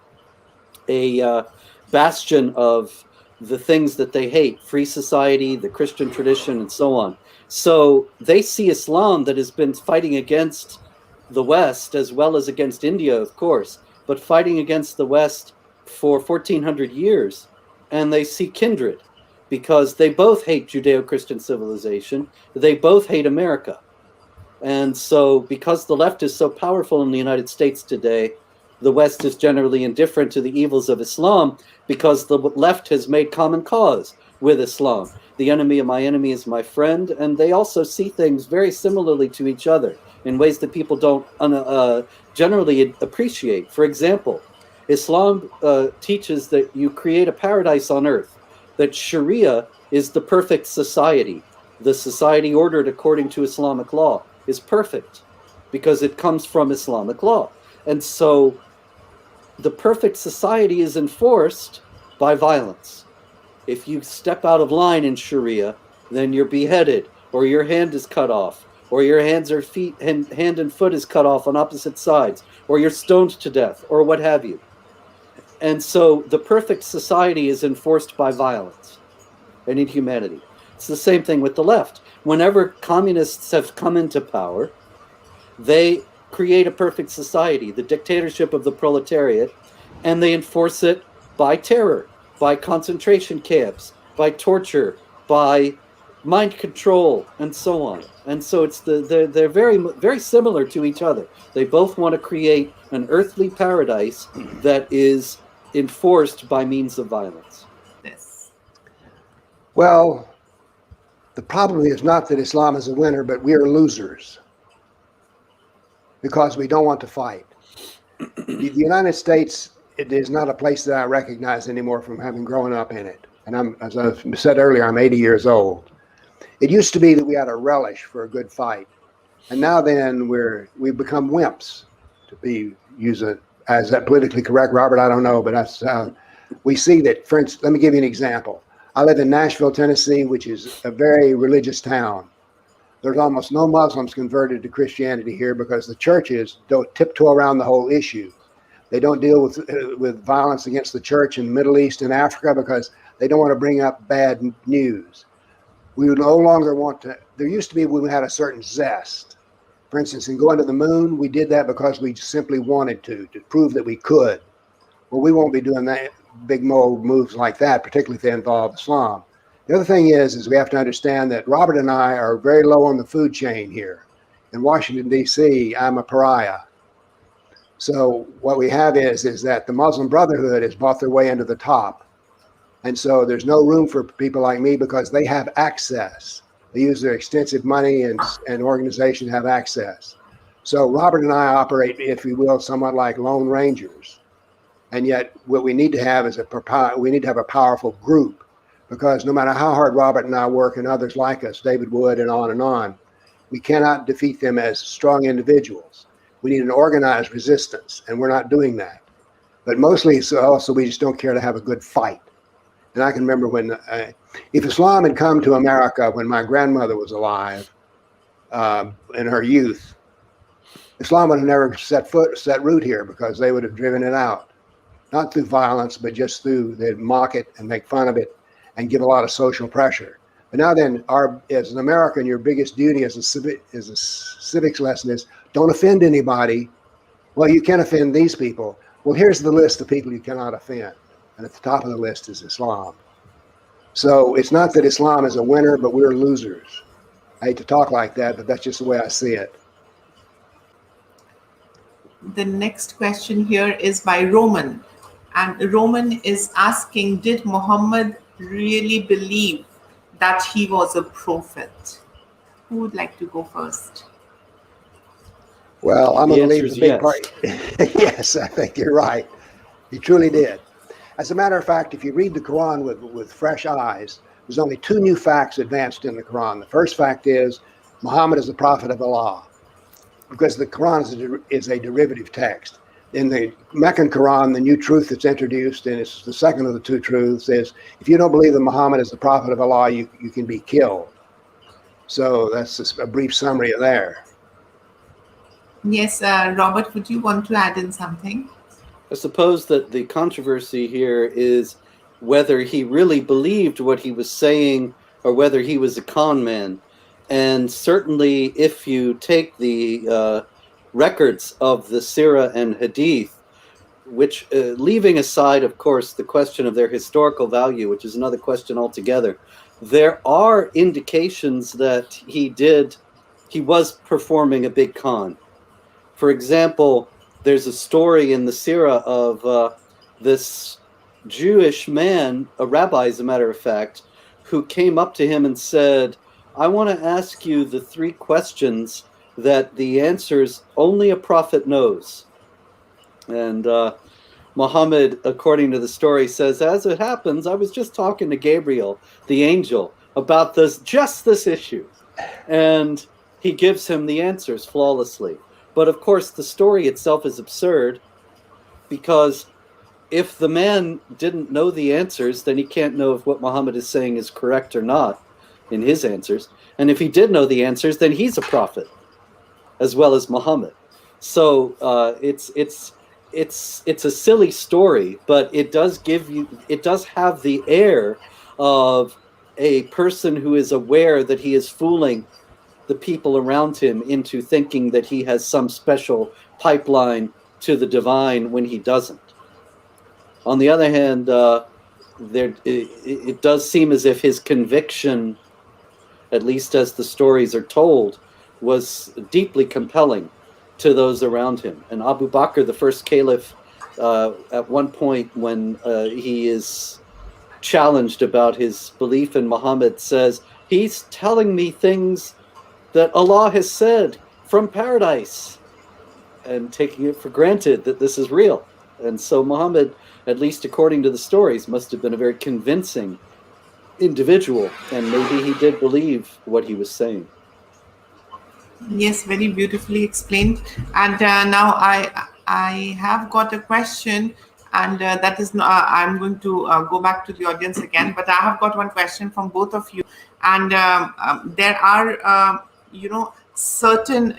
Speaker 3: a bastion of the things that they hate: free society, the Christian tradition, and so on. So they see Islam, that has been fighting against the West as well as against India, of course, but fighting against the West for 1400 years. And they see kindred because they both hate Judeo-Christian civilization. They both hate America. And so because the left is so powerful in the United States today, the West is generally indifferent to the evils of Islam because the left has made common cause with Islam. The enemy of my enemy is my friend. And they also see things very similarly to each other in ways that people don't generally appreciate. For example, Islam teaches that you create a paradise on earth, that Sharia is the perfect society. The society ordered according to Islamic law is perfect because it comes from Islamic law. And so the perfect society is enforced by violence. If you step out of line in Sharia, then you're beheaded, or your hand is cut off, or your hand and foot is cut off on opposite sides, or you're stoned to death, or what have you. And so the perfect society is enforced by violence and inhumanity. It's the same thing with the left. Whenever communists have come into power, they create a perfect society, the dictatorship of the proletariat, and they enforce it by terror, by concentration camps, by torture, by mind control, and so on. And so they're very, very similar to each other. They both want to create an earthly paradise that is enforced by means of violence.
Speaker 1: Yes.
Speaker 2: Well, the problem is not that Islam is a winner, but we are losers because we don't want to fight. The United States, it is not a place that I recognize anymore from having grown up in it. And as I said earlier, I'm 80 years old. It used to be that we had a relish for a good fight. And now then we've become wimps, to use it as that politically correct, Robert, I don't know, but that's we see that. For instance, let me give you an example. I live in Nashville, Tennessee, which is a very religious town. There's almost no Muslims converted to Christianity here because the churches don't tiptoe around the whole issue. They don't deal with violence against the church in the Middle East and Africa because they don't want to bring up bad news. We would no longer want to. There used to be, we had a certain zest. For instance, in going to the moon, we did that because we simply wanted to prove that we could. Well, we won't be doing that big moves like that, particularly if they involve Islam. The other thing is we have to understand that Robert and I are very low on the food chain here. In Washington, D.C., I'm a pariah. So what we have is that the Muslim Brotherhood has bought their way into the top. And so there's no room for people like me because they have access. They use their extensive money and organization to have access. So Robert and I operate, if you will, somewhat like lone rangers. And yet what we need to have is we need to have a powerful group, because no matter how hard Robert and I work and others like us, David Wood and on, we cannot defeat them as strong individuals. We need an organized resistance, and we're not doing that. But mostly also we just don't care to have a good fight. And I can remember when, if Islam had come to America when my grandmother was alive, in her youth, Islam would have never set root here because they would have driven it out. Not through violence, but just they'd mock it and make fun of it and give a lot of social pressure. But now then, as an American, your biggest duty as a civics lesson is don't offend anybody. Well, you can offend these people. Well, here's the list of people you cannot offend. And at the top of the list is Islam. So it's not that Islam is a winner, but we're losers. I hate to talk like that, but that's just the way I see it.
Speaker 1: The next question here is by Roman. And Roman is asking, did Muhammad really believe that he was a prophet? Who would like to go first?
Speaker 2: Well, I'm
Speaker 3: The
Speaker 2: going to leave
Speaker 3: answer
Speaker 2: the
Speaker 3: is
Speaker 2: big part. Yes, I think you're right. He truly did. As a matter of fact, if you read the Quran with fresh eyes, there's only two new facts advanced in the Quran. The first fact is Muhammad is the prophet of Allah, because the Quran is a derivative text. In the Meccan Quran, the new truth that's introduced, and it's the second of the two truths, is if you don't believe that Muhammad is the prophet of Allah, you can be killed. So that's just a brief summary of there.
Speaker 1: Yes, Robert, would you want to add in something?
Speaker 3: I suppose that the controversy here is whether he really believed what he was saying or whether he was a con man. And certainly, if you take the records of the Sirah and Hadith, which, leaving aside, of course, the question of their historical value, which is another question altogether, there are indications that he was performing a big con. For example, there's a story in the Sirah of this Jewish man, a rabbi, as a matter of fact, who came up to him and said, I want to ask you the three questions that the answers only a prophet knows. And Muhammad, according to the story, says, as it happens, I was just talking to Gabriel, the angel, about just this issue. And he gives him the answers flawlessly. But of course, the story itself is absurd, because if the man didn't know the answers, then he can't know if what Muhammad is saying is correct or not in his answers. And if he did know the answers, then he's a prophet as well as Muhammad. So it's a silly story, but it does have the air of a person who is aware that he is fooling the people around him into thinking that he has some special pipeline to the divine when he doesn't. On the other hand, it does seem as if his conviction, at least as the stories are told, was deeply compelling to those around him. And Abu Bakr, the first caliph, at one point when he is challenged about his belief in Muhammad, says, he's telling me things that Allah has said from paradise, and taking it for granted that this is real. And so Muhammad, at least according to the stories, must have been a very convincing individual, and maybe he did believe what he was saying.
Speaker 1: Yes, very beautifully explained. And now I have got a question, and that is I'm going to go back to the audience again. But I have got one question from both of you, and there are certain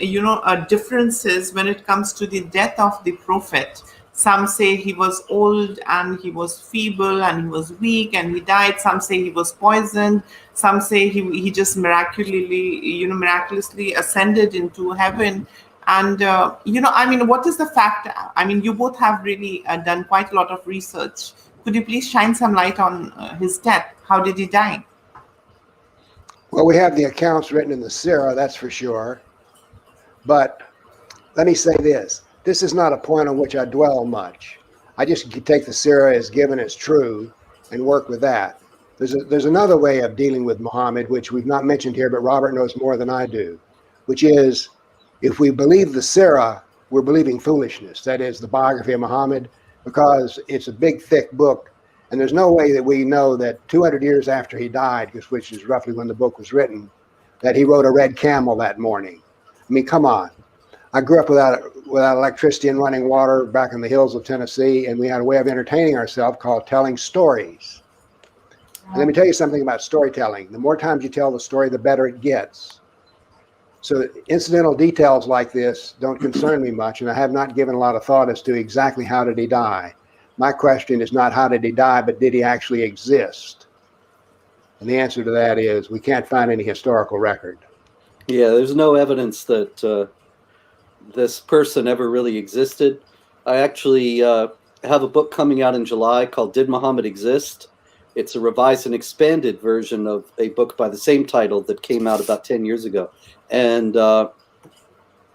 Speaker 1: differences when it comes to the death of the prophet. Some say he was old and he was feeble and he was weak and he died. Some say he was poisoned. Some say he just miraculously ascended into heaven. And what is the fact? I mean, you both have really done quite a lot of research. Could you please shine some light on his death? How did he die?
Speaker 2: Well, we have the accounts written in the Sirah, that's for sure. But let me say this. This is not a point on which I dwell much. I just take the Sirah as given as true and work with that. There's another way of dealing with Muhammad, which we've not mentioned here, but Robert knows more than I do, which is, if we believe the Sirah, we're believing foolishness. That is the Biography of Muhammad, because it's a big, thick book. And there's no way that we know that 200 years after he died, which is roughly when the book was written, that he rode a red camel that morning. I mean, come on. I grew up without electricity and running water back in the hills of Tennessee, and we had a way of entertaining ourselves called telling stories. And let me tell you something about storytelling. The more times you tell the story, the better it gets. So incidental details like this don't concern me much, and I have not given a lot of thought as to exactly how did he die. My question is not how did he die, but did he actually exist? And the answer to that is we can't find any historical record.
Speaker 3: Yeah, there's no evidence that this person ever really existed. I actually have a book coming out in July called Did Muhammad Exist? It's a revised and expanded version of a book by the same title that came out about 10 years ago. And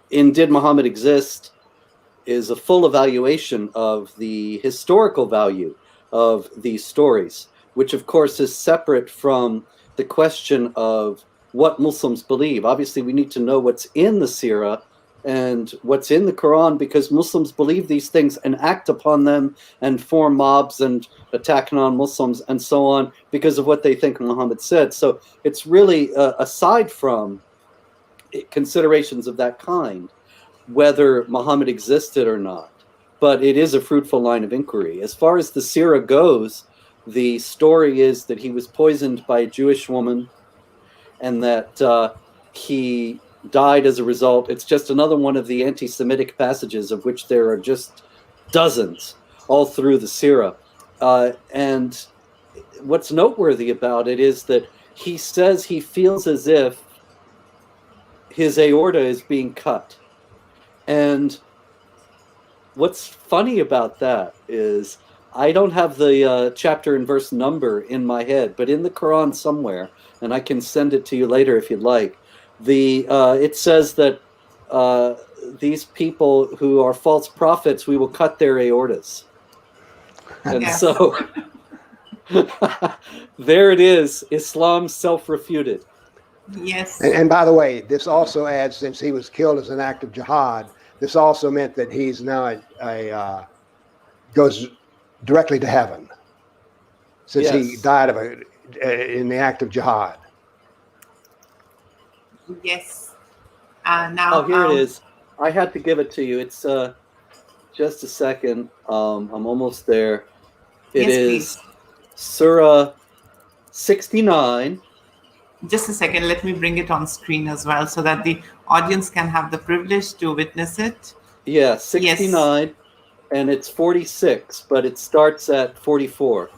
Speaker 3: in Did Muhammad Exist is a full evaluation of the historical value of these stories, which of course is separate from the question of what Muslims believe. Obviously, we need to know what's in the Sirah and what's in the Quran, because Muslims believe these things and act upon them and form mobs and attack non-Muslims and so on because of what they think Muhammad said. So it's really, aside from considerations of that kind, whether Muhammad existed or not, but it is a fruitful line of inquiry. As far as the Sirah goes, the story is that he was poisoned by a Jewish woman and that he died as a result. It's just another one of the anti-Semitic passages, of which there are just dozens all through the Sirah. And what's noteworthy about it is that he says he feels as if his aorta is being cut. And what's funny about that is, I don't have the chapter and verse number in my head, but in the Quran somewhere, and I can send it to you later if you'd like, it says that these people who are false prophets, we will cut their aortas. And
Speaker 1: Yes.
Speaker 3: so there it is, Islam self-refuted.
Speaker 1: Yes.
Speaker 2: And by the way, this also adds, since he was killed as an act of jihad, this also meant that he's now goes directly to heaven, since he
Speaker 3: Yes.
Speaker 2: died in the act of jihad.
Speaker 1: Yes. Now,
Speaker 3: Oh, here it is. I had to give it to you. It's just a second. I'm almost there. It
Speaker 1: Yes,
Speaker 3: is
Speaker 1: please.
Speaker 3: Surah 69.
Speaker 1: Just a second. Let me bring it on screen as well, so that the audience can have the privilege to witness it.
Speaker 3: Yeah, 69, and it's 46, but it starts at 44.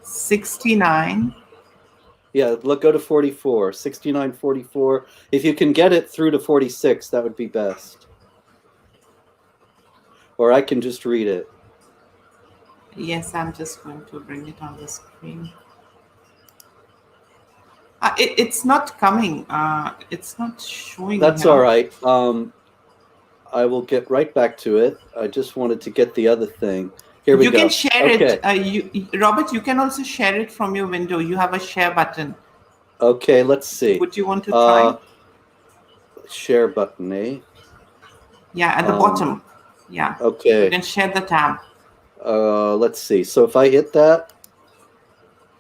Speaker 1: 69.
Speaker 3: Yeah, go to 44, 69, 44. If you can get it through to 46, that would be best. Or I can just read it.
Speaker 1: Yes, I'm just going to bring it on the screen. It's not coming. It's not showing.
Speaker 3: That's
Speaker 1: here.
Speaker 3: all right. I will get right back to it. I just wanted to get the other thing. Here we
Speaker 1: You
Speaker 3: go.
Speaker 1: can share
Speaker 3: Okay.
Speaker 1: it. Robert, you can also share it from your window. You have a share button.
Speaker 3: Okay, let's see.
Speaker 1: Would you want to try?
Speaker 3: Share button, eh?
Speaker 1: Yeah, at the bottom. Yeah.
Speaker 3: Okay.
Speaker 1: You can share the tab.
Speaker 3: Let's see. So if I hit that,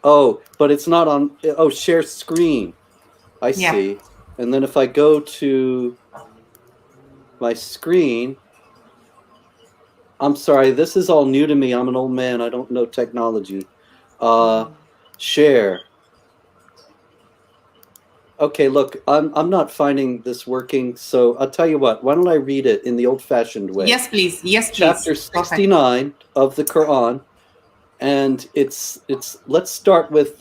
Speaker 3: oh, but it's not on. Oh, share screen. I
Speaker 1: Yeah.
Speaker 3: see. And then if I go to my screen, I'm sorry, this is all new to me. I'm an old man. I don't know technology. Share. Okay, look, I'm not finding this working, so I'll tell you what. Why don't I read it in the old-fashioned way?
Speaker 1: Yes, please. Yes, please.
Speaker 3: Chapter 69 of the Quran, and it's. Let's start with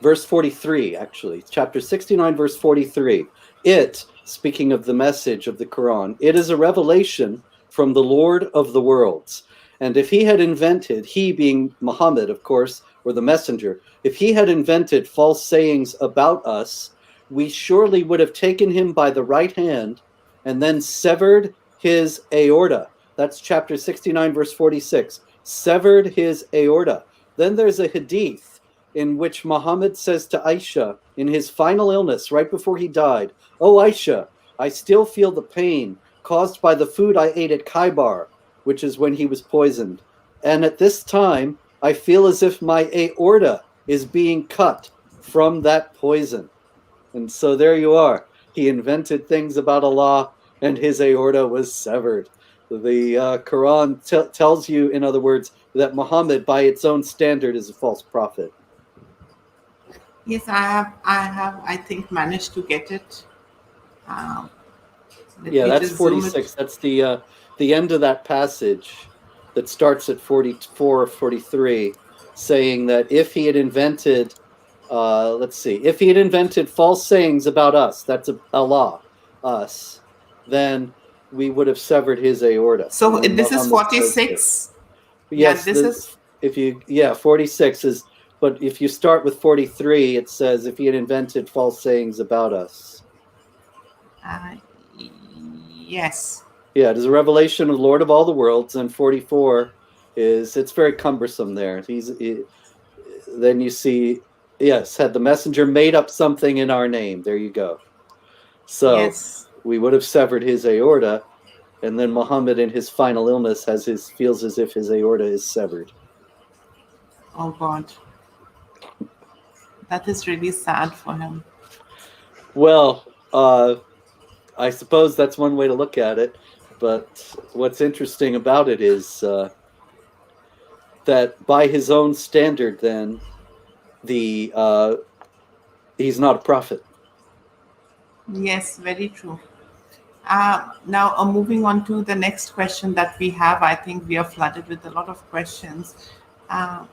Speaker 3: verse 43. Actually, chapter 69, verse 43. It, speaking of the message of the Quran, it is a revelation from the Lord of the worlds. And if he had invented, he being Muhammad, of course, or the messenger, if he had invented false sayings about us, we surely would have taken him by the right hand and then severed his aorta. That's chapter 69, verse 46. Severed his aorta. Then there's a hadith in which Muhammad says to Aisha in his final illness, right before he died, "Oh, Aisha, I still feel the pain caused by the food I ate at Khaybar," which is when he was poisoned. "And at this time, I feel as if my aorta is being cut from that poison." And so there you are. He invented things about Allah, and his aorta was severed. The Quran tells you, in other words, that Muhammad, by its own standard, is a false prophet.
Speaker 1: Yes, I think, managed to get it.
Speaker 3: Yeah, that's 46. That's the end of that passage that starts at 44 or 43, saying that if he had invented, if he had invented false sayings about us, that's Allah, us, then we would have severed his aorta.
Speaker 1: So this is 46.
Speaker 3: Yes,
Speaker 1: yeah, this is
Speaker 3: 46 is, but if you start with 43, it says if he had invented false sayings about us.
Speaker 1: Yes.
Speaker 3: Yeah, it is a revelation of the Lord of all the worlds, and 44 is, it's very cumbersome there. Then you see Yes, had the messenger made up something in our name. There you go. So
Speaker 1: Yes.
Speaker 3: we would have severed his aorta, and then Muhammad in his final illness feels as if his aorta is severed.
Speaker 1: Oh God. That is really sad for him.
Speaker 3: Well, I suppose that's one way to look at it. But what's interesting about it is that by his own standard, then he's not a prophet.
Speaker 1: Yes, very true. Now, moving on to the next question that we have, I think we are flooded with a lot of questions. Uh,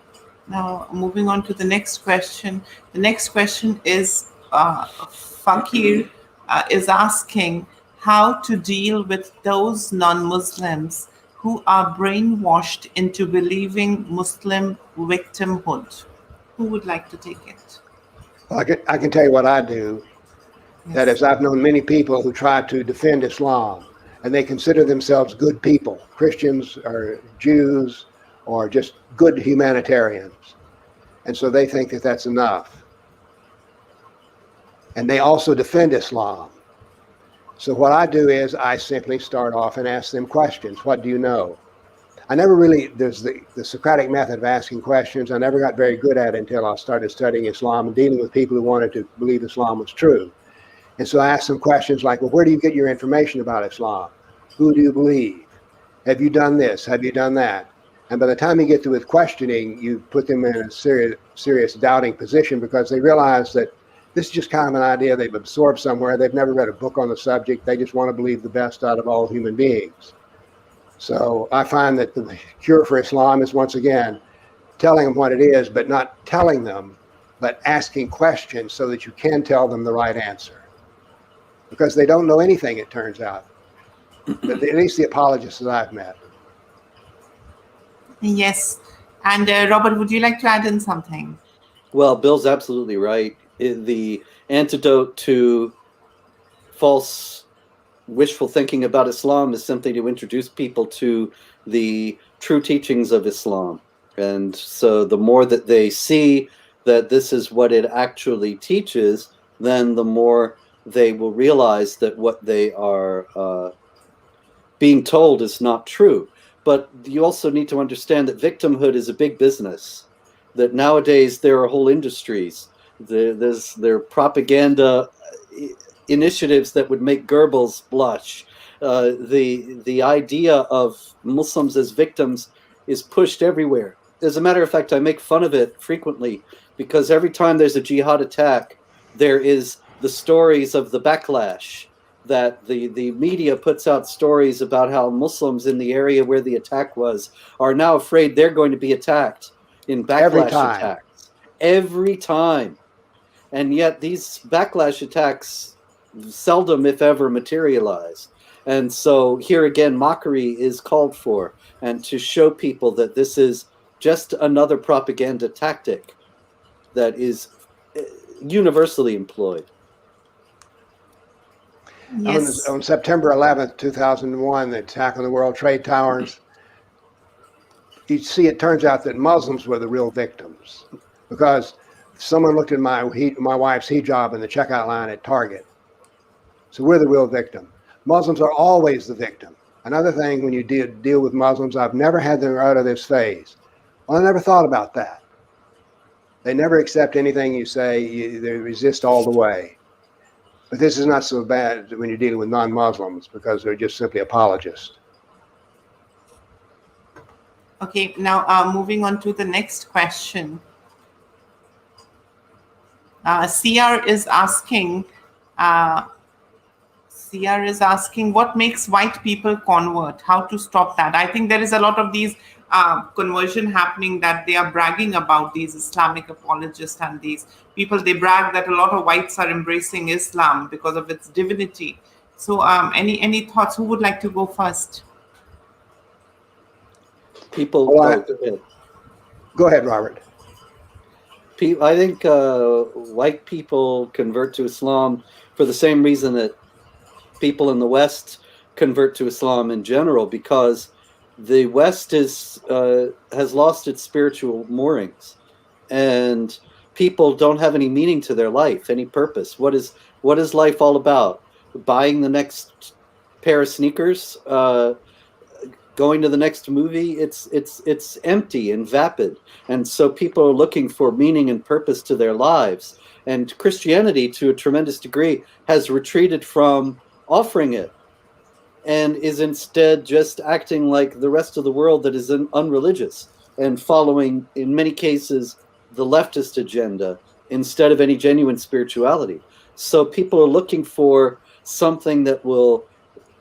Speaker 1: Now, moving on to the next question. The next question is Fakir is asking how to deal with those non-Muslims who are brainwashed into believing Muslim victimhood. Who would like to take it?
Speaker 2: Well, I can tell you what I do. That
Speaker 1: Yes.
Speaker 2: is, I've known many people who try to defend Islam, and they consider themselves good people, Christians or Jews, or just good humanitarians. And so they think that that's enough. And they also defend Islam. So what I do is I simply start off and ask them questions. What do you know? I never really, there's the Socratic method of asking questions. I never got very good at it until I started studying Islam and dealing with people who wanted to believe Islam was true. And so I asked them questions like, well, where do you get your information about Islam? Who do you believe? Have you done this? Have you done that? And by the time you get through with questioning, you put them in a serious doubting position because they realize that this is just kind of an idea they've absorbed somewhere. They've never read a book on the subject. They just want to believe the best out of all human beings. So I find that the cure for Islam is, once again, telling them what it is, but not telling them, but asking questions so that you can tell them the right answer. Because they don't know anything, it turns out. But at least the apologists that I've met.
Speaker 1: Yes. And Robert, would you like to add in something?
Speaker 3: Well, Bill's absolutely right. The antidote to false wishful thinking about Islam is simply to introduce people to the true teachings of Islam. And so the more that they see that this is what it actually teaches, then the more they will realize that what they are being told is not true. But you also need to understand that victimhood is a big business, that nowadays there are whole industries. There are propaganda initiatives that would make Goebbels blush. The idea of Muslims as victims is pushed everywhere. As a matter of fact, I make fun of it frequently because every time there's a jihad attack, there is the stories of the backlash, that the media puts out stories about how Muslims in the area where the attack was are now afraid they're going to be attacked in backlash attacks. Every time. And yet these backlash attacks seldom, if ever, materialize. And so here again, mockery is called for, and to show people that this is just another propaganda tactic that is universally employed.
Speaker 1: Yes.
Speaker 2: On September 11th, 2001, the attack on the World Trade Towers, you see it turns out that Muslims were the real victims because someone looked at my wife's hijab in the checkout line at Target. So we're the real victim. Muslims are always the victim. Another thing, when you deal with Muslims, I've never had them out of this phase. Well, I never thought about that. They never accept anything you say. They resist all the way. But this is not so bad when you're dealing with non-Muslims because they're just simply apologists.
Speaker 1: Okay, now moving on to the next question. CR is asking what makes white people convert, how to stop that. I think there is a lot of these conversion happening that they are bragging about, these Islamic apologists and these people. They brag that a lot of whites are embracing Islam because of its divinity. So any thoughts? Who would like to go first?
Speaker 3: People,
Speaker 2: go
Speaker 3: ahead.
Speaker 2: Go ahead, Robert.
Speaker 3: I think white people convert to Islam for the same reason that people in the West convert to Islam in general, because the West has lost its spiritual moorings, and people don't have any meaning to their life, any purpose. What is life all about? Buying the next pair of sneakers, going to the next movie? It's empty and vapid. And so people are looking for meaning and purpose to their lives. And Christianity, to a tremendous degree, has retreated from offering it and is instead just acting like the rest of the world that is unreligious and following, in many cases, the leftist agenda instead of any genuine spirituality. So people are looking for something that will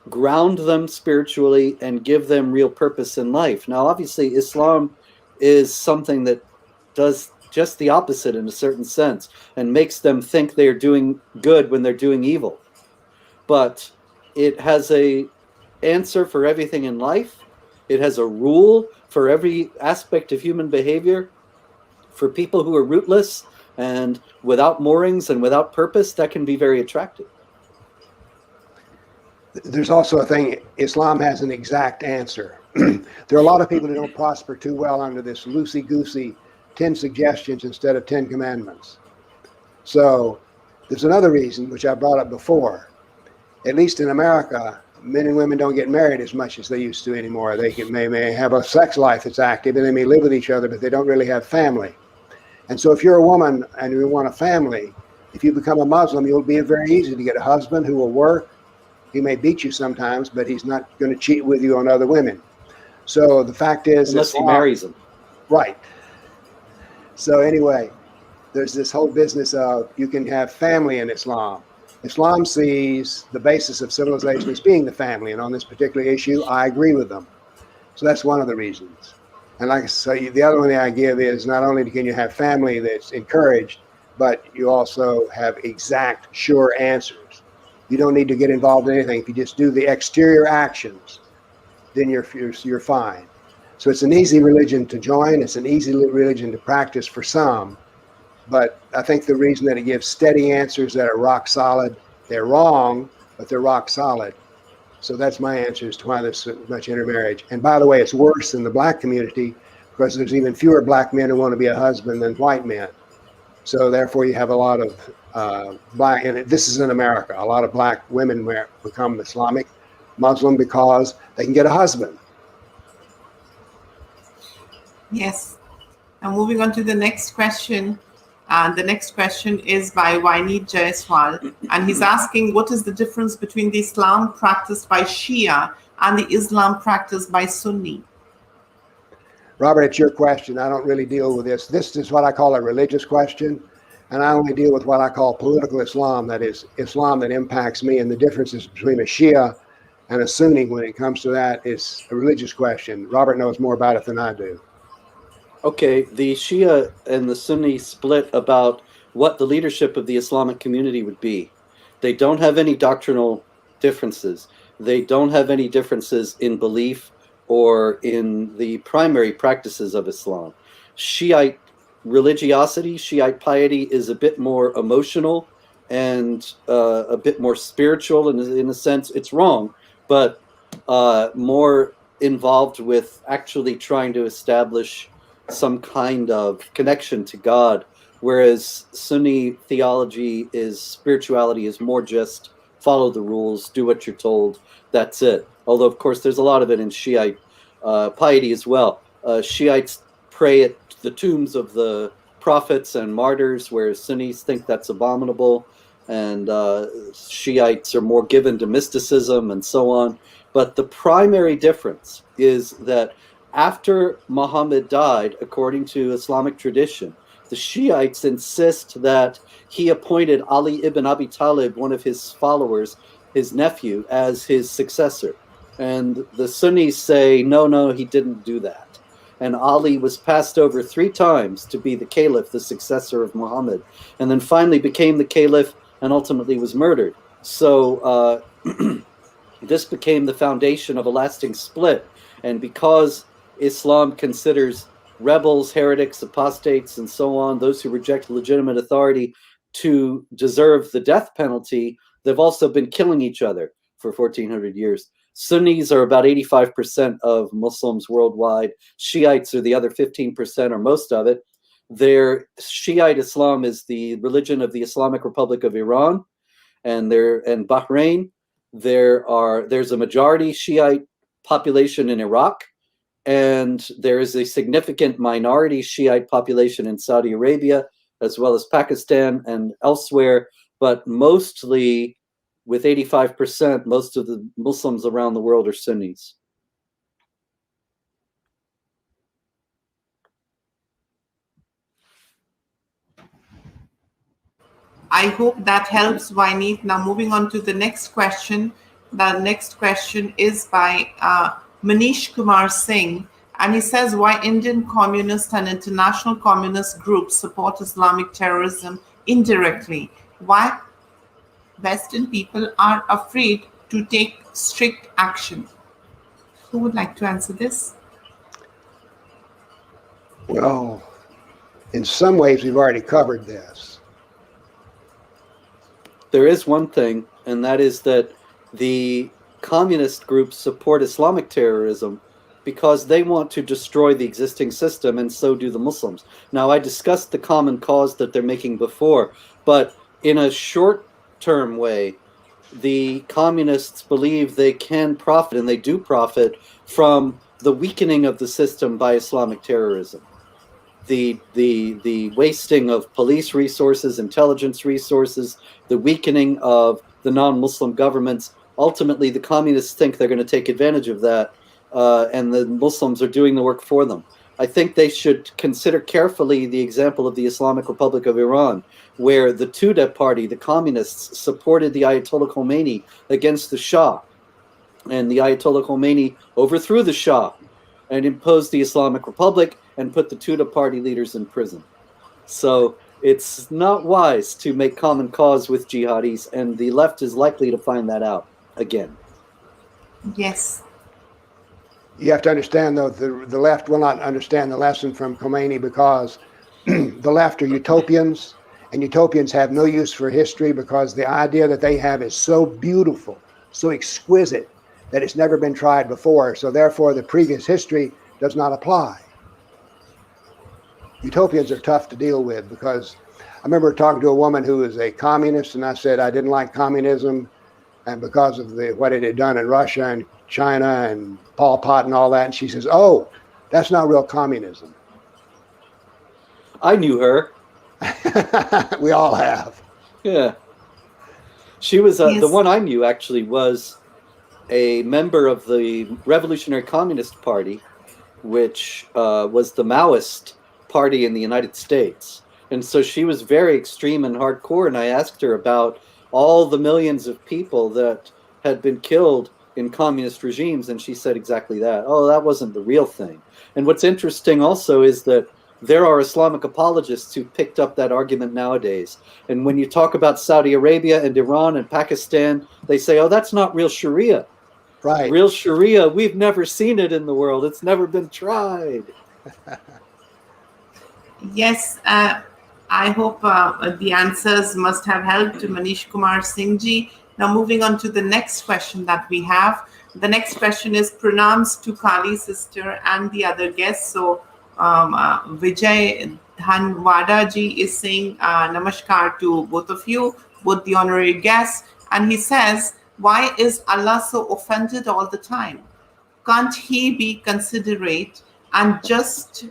Speaker 3: ground them spiritually and give them real purpose in life. Now, obviously, Islam is something that does just the opposite in a certain sense and makes them think they're doing good when they're doing evil. But it has a answer for everything in life. It has a rule for every aspect of human behavior. For people who are rootless and without moorings and without purpose, that can be very attractive.
Speaker 2: There's also a thing, Islam has an exact answer. There are a lot of people who don't prosper too well under this loosey-goosey 10 suggestions instead of 10 commandments. So there's another reason, which I brought up before. At least in America, men and women don't get married as much as they used to anymore. They may have a sex life that's active, and they may live with each other, but they don't really have family. And so if you're a woman and you want a family, if you become a Muslim, you'll be very easy to get a husband who will work. He may beat you sometimes, but he's not going to cheat with you on other women. So the fact is,
Speaker 3: unless he marries them.
Speaker 2: Right. So anyway, there's this whole business of you can have family in Islam. Islam sees the basis of civilization as being the family, and on this particular issue, I agree with them. So that's one of the reasons. And like I say, the other one that I give is not only can you have family that's encouraged, but you also have exact, sure answers. You don't need to get involved in anything. If you just do the exterior actions, then you're fine. So it's an easy religion to join. It's an easy religion to practice for some. But I think the reason that it gives steady answers that are rock solid, they're wrong, but they're rock solid. So that's my answer as to why there's so much intermarriage. And by the way, it's worse in the black community because there's even fewer black men who want to be a husband than white men. So therefore you have a lot of black, and this is in America, a lot of black women become Islamic Muslim because they can get a husband.
Speaker 1: Yes. Now moving on to the next question. The next question is by Wainid Jaiswal, and he's asking, what is the difference between the Islam practiced by Shia and the Islam practiced by Sunni?
Speaker 2: Robert, it's your question. I don't really deal with this. This is what I call a religious question, and I only deal with what I call political Islam, that is Islam that impacts me, and the differences between a Shia and a Sunni when it comes to that is a religious question. Robert knows more about it than I do.
Speaker 3: Okay, the Shia and the Sunni split about what the leadership of the Islamic community would be. They don't have any doctrinal differences. They don't have any differences in belief or in the primary practices of Islam. Shiite religiosity, Shiite piety is a bit more emotional and a bit more spiritual, and in a sense, it's wrong, but more involved with actually trying to establish some kind of connection to God, whereas Sunni theology spirituality is more just follow the rules, do what you're told, that's it. Although, of course, there's a lot of it in Shiite piety as well. Shiites pray at the tombs of the prophets and martyrs, whereas Sunnis think that's abominable, and Shiites are more given to mysticism and so on. But the primary difference is that after Muhammad died, according to Islamic tradition, the Shiites insist that he appointed Ali ibn Abi Talib, one of his followers, his nephew, as his successor. And the Sunnis say, no, he didn't do that. And Ali was passed over 3 times to be the caliph, the successor of Muhammad, and then finally became the caliph and ultimately was murdered. So this became the foundation of a lasting split. And because Islam considers rebels, heretics, apostates, and so on, those who reject legitimate authority, to deserve the death penalty, they've also been killing each other for 1400 years. Sunnis are about 85% of Muslims worldwide. Shiites are the other 15% or most of it. Their Shiite Islam is the religion of the Islamic Republic of Iran and Bahrain. There's a majority Shiite population in Iraq, and there is a significant minority Shiite population in Saudi Arabia, as well as Pakistan and elsewhere, but mostly, with 85%, most of the Muslims around the world are Sunnis.
Speaker 1: I hope that helps, Vineet. Now, moving on to the next question. The next question is by Manish Kumar Singh, and he says, why Indian communist and international communist groups support Islamic terrorism indirectly? Why Western people are afraid to take strict action? Who would like to answer this?
Speaker 2: Well, in some ways, we've already covered this.
Speaker 3: There is one thing, and that is that the communist groups support Islamic terrorism because they want to destroy the existing system, and so do the Muslims. Now, I discussed the common cause that they're making before, but in a short-term way, the communists believe they can profit, and they do profit, from the weakening of the system by Islamic terrorism. The wasting of police resources, intelligence resources, the weakening of the non-Muslim governments. Ultimately, the communists think they're going to take advantage of that, and the Muslims are doing the work for them. I think they should consider carefully the example of the Islamic Republic of Iran, where the Tudeh party, the communists, supported the Ayatollah Khomeini against the Shah. And the Ayatollah Khomeini overthrew the Shah and imposed the Islamic Republic and put the Tudeh party leaders in prison. So it's not wise to make common cause with jihadis, and the left is likely to find that out again.
Speaker 1: Yes.
Speaker 2: You have to understand, though, the left will not understand the lesson from Khomeini because the left are utopians, and utopians have no use for history because the idea that they have is so beautiful, so exquisite, that it's never been tried before. So therefore, the previous history does not apply. Utopians are tough to deal with because I remember talking to a woman who was a communist, and I said I didn't like communism, and because of what it had done in Russia and China and Pol Pot and all that. And she says, "Oh, that's not real communism."
Speaker 3: I knew her.
Speaker 2: We all have.
Speaker 3: Yeah. She was,
Speaker 1: Yes.
Speaker 3: the one I knew actually was a member of the Revolutionary Communist Party, which was the Maoist party in the United States. And so she was very extreme and hardcore, and I asked her about all the millions of people that had been killed in communist regimes, and she said exactly that. Oh, that wasn't the real thing. And what's interesting also is that there are Islamic apologists who picked up that argument nowadays. And when you talk about Saudi Arabia and Iran and Pakistan, they say, oh, that's not real Sharia.
Speaker 2: Right.
Speaker 3: Real Sharia, we've never seen it in the world. It's never been tried.
Speaker 1: Yes, I hope the answers must have helped Manish Kumar Singh ji. Now moving on to the next question that we have. The next question is pronouns to Kali's sister and the other guests. So Vijay Dhanwada ji is saying namaskar to both of you, both the honorary guests. And he says, why is Allah so offended all the time? Can't he be considerate and just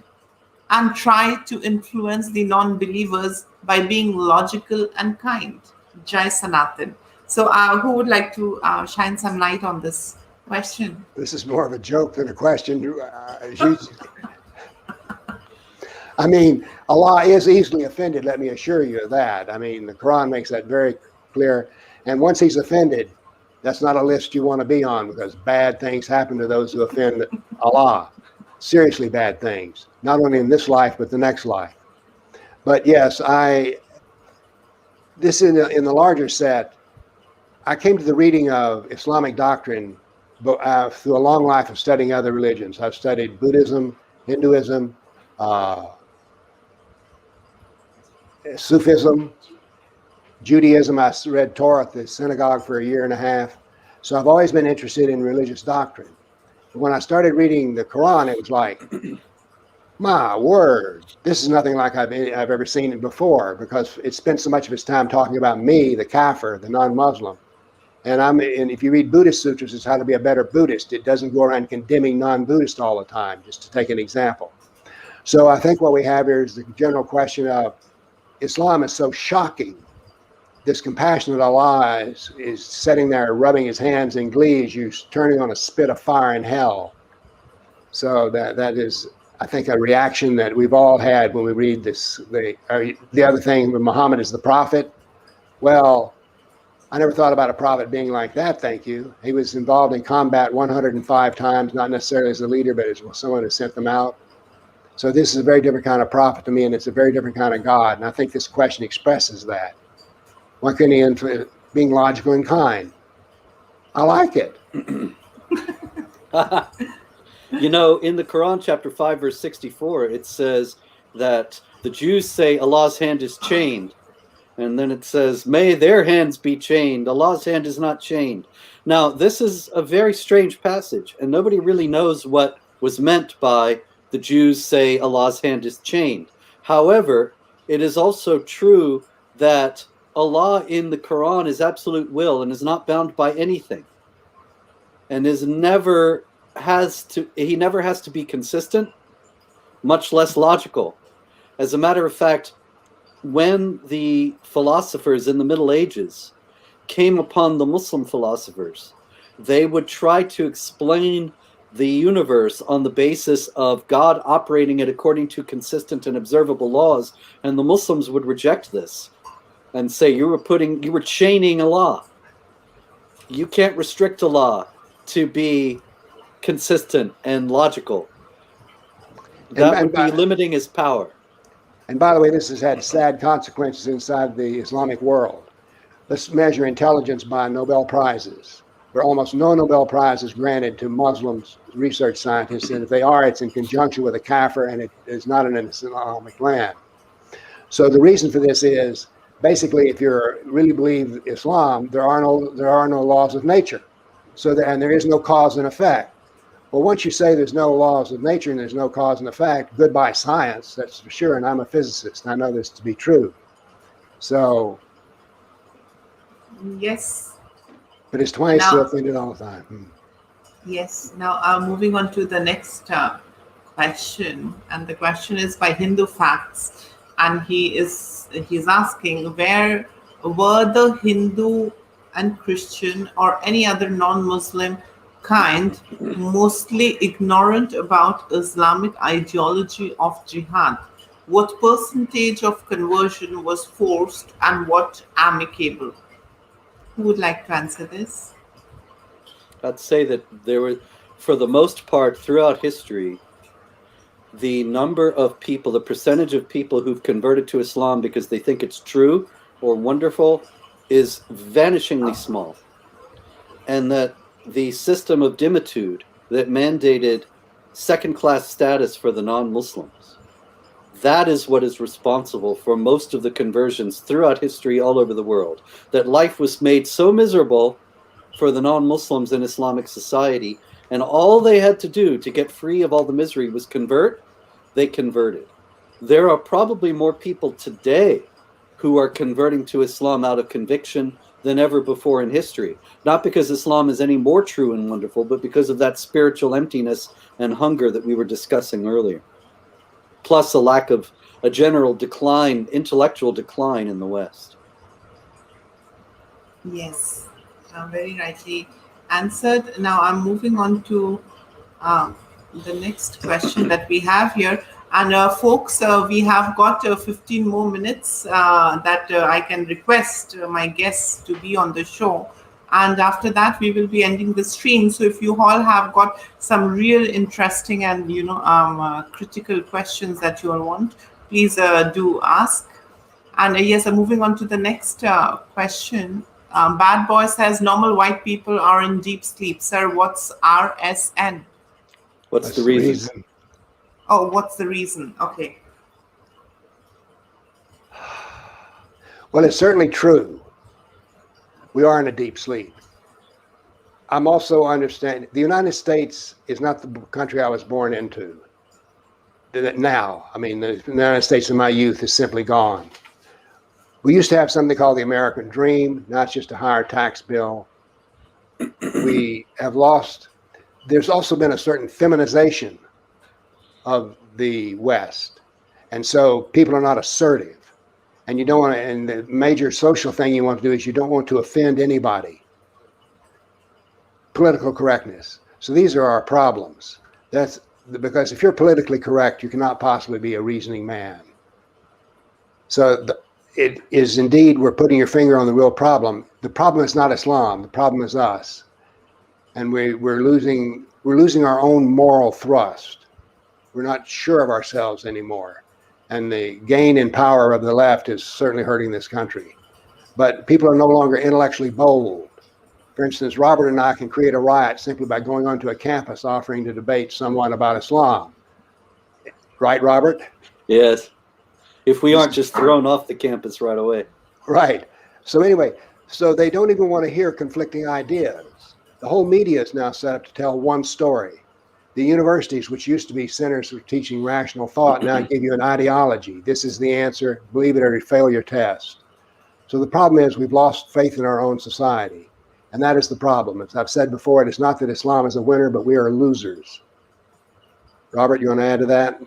Speaker 1: and try to influence the non-believers by being logical and kind? Jai Sanatan. So who would like to shine some light on this question?
Speaker 2: This is more of a joke than a question. I mean, Allah is easily offended, let me assure you of that. I mean, the Quran makes that very clear. And once he's offended, that's not a list you want to be on, because bad things happen to those who offend Allah. Seriously bad things, not only in this life, but the next life. But yes, this in the larger set, I came to the reading of Islamic doctrine through a long life of studying other religions. I've studied Buddhism, Hinduism, Sufism, Judaism. I read Torah at the synagogue for 1.5 years. So I've always been interested in religious doctrine. When I started reading the Quran, it was like, My word, this is nothing like I've ever seen it before, because it spent so much of its time talking about me, the kafir, the non-Muslim. And if you read Buddhist sutras, it's how to be a better Buddhist. It doesn't go around condemning non-Buddhists all the time, just to take an example. So I think what we have here is the general question of Islam is so shocking. This compassionate Allah is sitting there rubbing his hands in glee as you turning on a spit of fire in hell. So that is, I think, a reaction that we've all had when we read this. The other thing, Muhammad is the prophet. Well, I never thought about a prophet being like that, thank you. He was involved in combat 105 times, not necessarily as a leader, but as someone who sent them out. So this is a very different kind of prophet to me, and it's a very different kind of God. And I think this question expresses that. Why couldn't he, being logical and kind? I like it.
Speaker 3: You know, in the Quran, chapter 5, verse 64, it says that the Jews say Allah's hand is chained. And then it says, may their hands be chained. Allah's hand is not chained. Now, this is a very strange passage, and nobody really knows what was meant by the Jews say Allah's hand is chained. However, it is also true that Allah in the Quran is absolute will and is not bound by anything, and he never has to be consistent, much less logical. As a matter of fact, when the philosophers in the Middle Ages came upon the Muslim philosophers, they would try to explain the universe on the basis of God operating it according to consistent and observable laws, and the Muslims would reject this and say, you were chaining Allah. You can't restrict Allah to be consistent and logical. That would be limiting his power.
Speaker 2: And by the way, this has had sad consequences inside the Islamic world. Let's measure intelligence by Nobel Prizes. There are almost no Nobel Prizes granted to Muslim research scientists, and if they are, it's in conjunction with a kafir, and it is not in an Islamic land. So the reason for this is, basically, if you really believe Islam, there are no laws of nature. And there is no cause and effect. Well, once you say there's no laws of nature and there's no cause and effect, goodbye science, that's for sure. And I'm a physicist, and I know this to be true. So.
Speaker 1: Yes.
Speaker 2: But it's 20 still offended all the time.
Speaker 1: Yes. Now, moving on to the next question. And the question is by Hindu Facts. And he's asking, where were the Hindu and Christian or any other non-Muslim kind mostly ignorant about Islamic ideology of jihad? What percentage of conversion was forced and what amicable? Who would like to answer this?
Speaker 3: I'd say that there were, for the most part, throughout history, the number of people, the percentage of people who've converted to Islam because they think it's true or wonderful is vanishingly small. And that the system of dhimmitud that mandated second-class status for the non-Muslims, that is what is responsible for most of the conversions throughout history all over the world. That life was made so miserable for the non-Muslims in Islamic society, and all they had to do to get free of all the misery was convert. They converted. There are probably more people today who are converting to Islam out of conviction than ever before in history. Not because Islam is any more true and wonderful, but because of that spiritual emptiness and hunger that we were discussing earlier. Plus a general decline, intellectual decline in the West.
Speaker 1: Yes, very rightly answered. Now I'm moving on to the next question that we have here. And folks, we have got 15 more minutes that I can request my guests to be on the show. And after that, we will be ending the stream. So if you all have got some real interesting and, critical questions that you all want, please do ask. And yes, moving on to the next question. Bad Boy says, normal white people are in deep sleep. Sir, what's RSN?
Speaker 3: What's the reason?
Speaker 1: Oh, what's the reason? Okay.
Speaker 2: Well, it's certainly true. We are in a deep sleep. I'm also understanding the United States is not the country I was born into. now. I mean, the United States of my youth is simply gone. We used to have something called the American dream, not just a higher tax bill. We have lost. There's also been a certain feminization of the West. And so people are not assertive. And you don't want to, and the major social thing you want to do is you don't want to offend anybody. Political correctness. So these are our problems. That's because if you're politically correct, you cannot possibly be a reasoning man. So it is indeed, we're putting your finger on the real problem. The problem is not Islam. The problem is us. And we're losing our own moral thrust. We're not sure of ourselves anymore. And the gain in power of the left is certainly hurting this country. But people are no longer intellectually bold. For instance, Robert and I can create a riot simply by going onto a campus offering to debate someone about Islam. Right, Robert?
Speaker 3: Yes. If we aren't just thrown off the campus right away.
Speaker 2: Right. So anyway, so they don't even want to hear conflicting ideas. The whole media is now set up to tell one story. The universities, which used to be centers for teaching rational thought, now give you an ideology. This is the answer. Believe it or fail your test. So the problem is we've lost faith in our own society. And that is the problem. As I've said before, it is not that Islam is a winner, but we are losers. Robert, you want to add to that?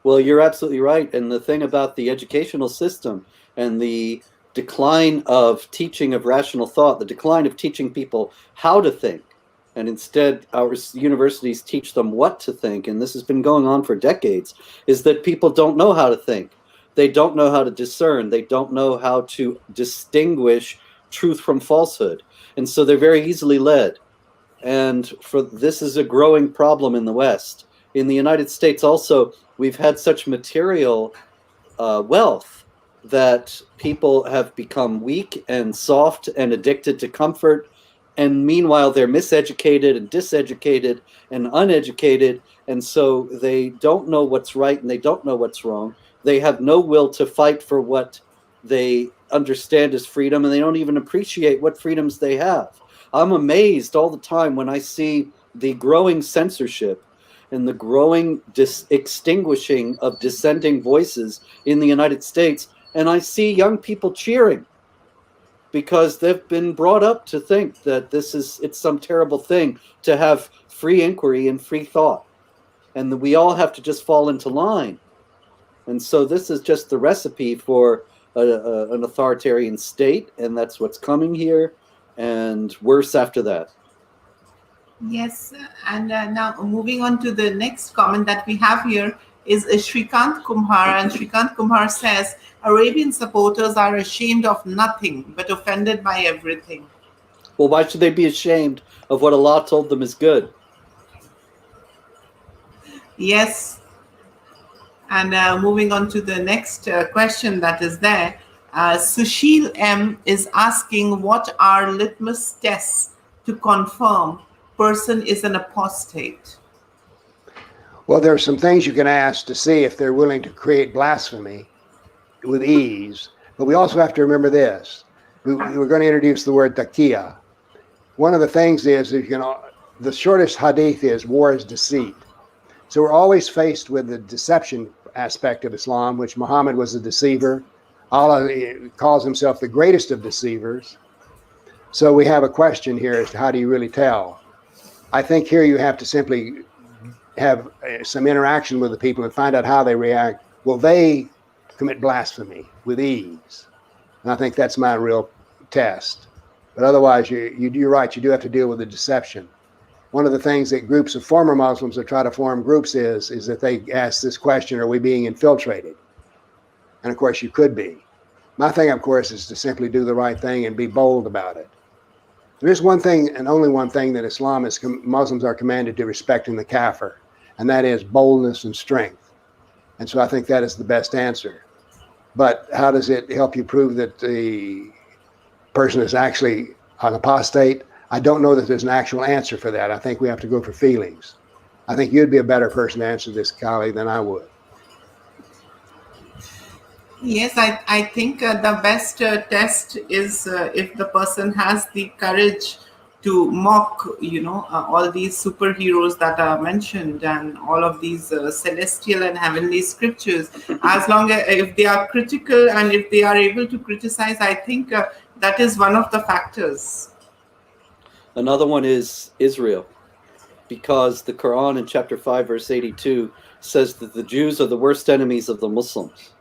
Speaker 3: Well, you're absolutely right. And the thing about the educational system and the decline of teaching of rational thought, the decline of teaching people how to think, and instead our universities teach them what to think, and this has been going on for decades, is that people don't know how to think. They don't know how to discern. They don't know how to distinguish truth from falsehood. And so they're very easily led. And this is a growing problem in the West. In the United States also, we've had such material wealth that people have become weak and soft and addicted to comfort. And meanwhile, they're miseducated and diseducated and uneducated. And so they don't know what's right and they don't know what's wrong. They have no will to fight for what they understand as freedom, and they don't even appreciate what freedoms they have. I'm amazed all the time when I see the growing censorship and the growing extinguishing of dissenting voices in the United States, and I see young people cheering because they've been brought up to think that it's some terrible thing to have free inquiry and free thought, and that we all have to just fall into line. And so this is just the recipe for an authoritarian state, and that's what's coming here, and worse after that.
Speaker 1: Yes, and now moving on to the next comment that we have here is Shrikant Kumhar, and Shrikant Kumhar says, Arabian supporters are ashamed of nothing but offended by everything.
Speaker 3: Well, why should they be ashamed of what Allah told them is good?
Speaker 1: Yes. And moving on to the next question that is there, Sushil M is asking, what are litmus tests to confirm person is an apostate?
Speaker 2: Well, there are some things you can ask to see if they're willing to create blasphemy with ease. But we also have to remember this. We're going to introduce the word taqiyya. One of the things is, the shortest hadith is war is deceit. So we're always faced with the deception aspect of Islam, which Muhammad was a deceiver. Allah calls himself the greatest of deceivers. So we have a question here as to how do you really tell? I think here you have to simply have some interaction with the people and find out how they react. Will they commit blasphemy with ease? And I think that's my real test. But otherwise, you're right, you do have to deal with the deception. One of the things that groups of former Muslims that try to form groups is that they ask this question, are we being infiltrated? And of course you could be. My thing, of course, is to simply do the right thing and be bold about it. There is one thing and only one thing that Muslims are commanded to respect in the kafir, and that is boldness and strength. And so I think that is the best answer. But how does it help you prove that the person is actually an apostate? I don't know that there's an actual answer for that. I think we have to go for feelings. I think you'd be a better person to answer this, Kali, than I would.
Speaker 1: Yes, I think the best test is if the person has the courage to mock, all these superheroes that are mentioned and all of these celestial and heavenly scriptures. As long as if they are critical and if they are able to criticize, I think that is one of the factors.
Speaker 3: Another one is Israel, because the Quran in chapter 5, verse 82 says that the Jews are the worst enemies of the Muslims.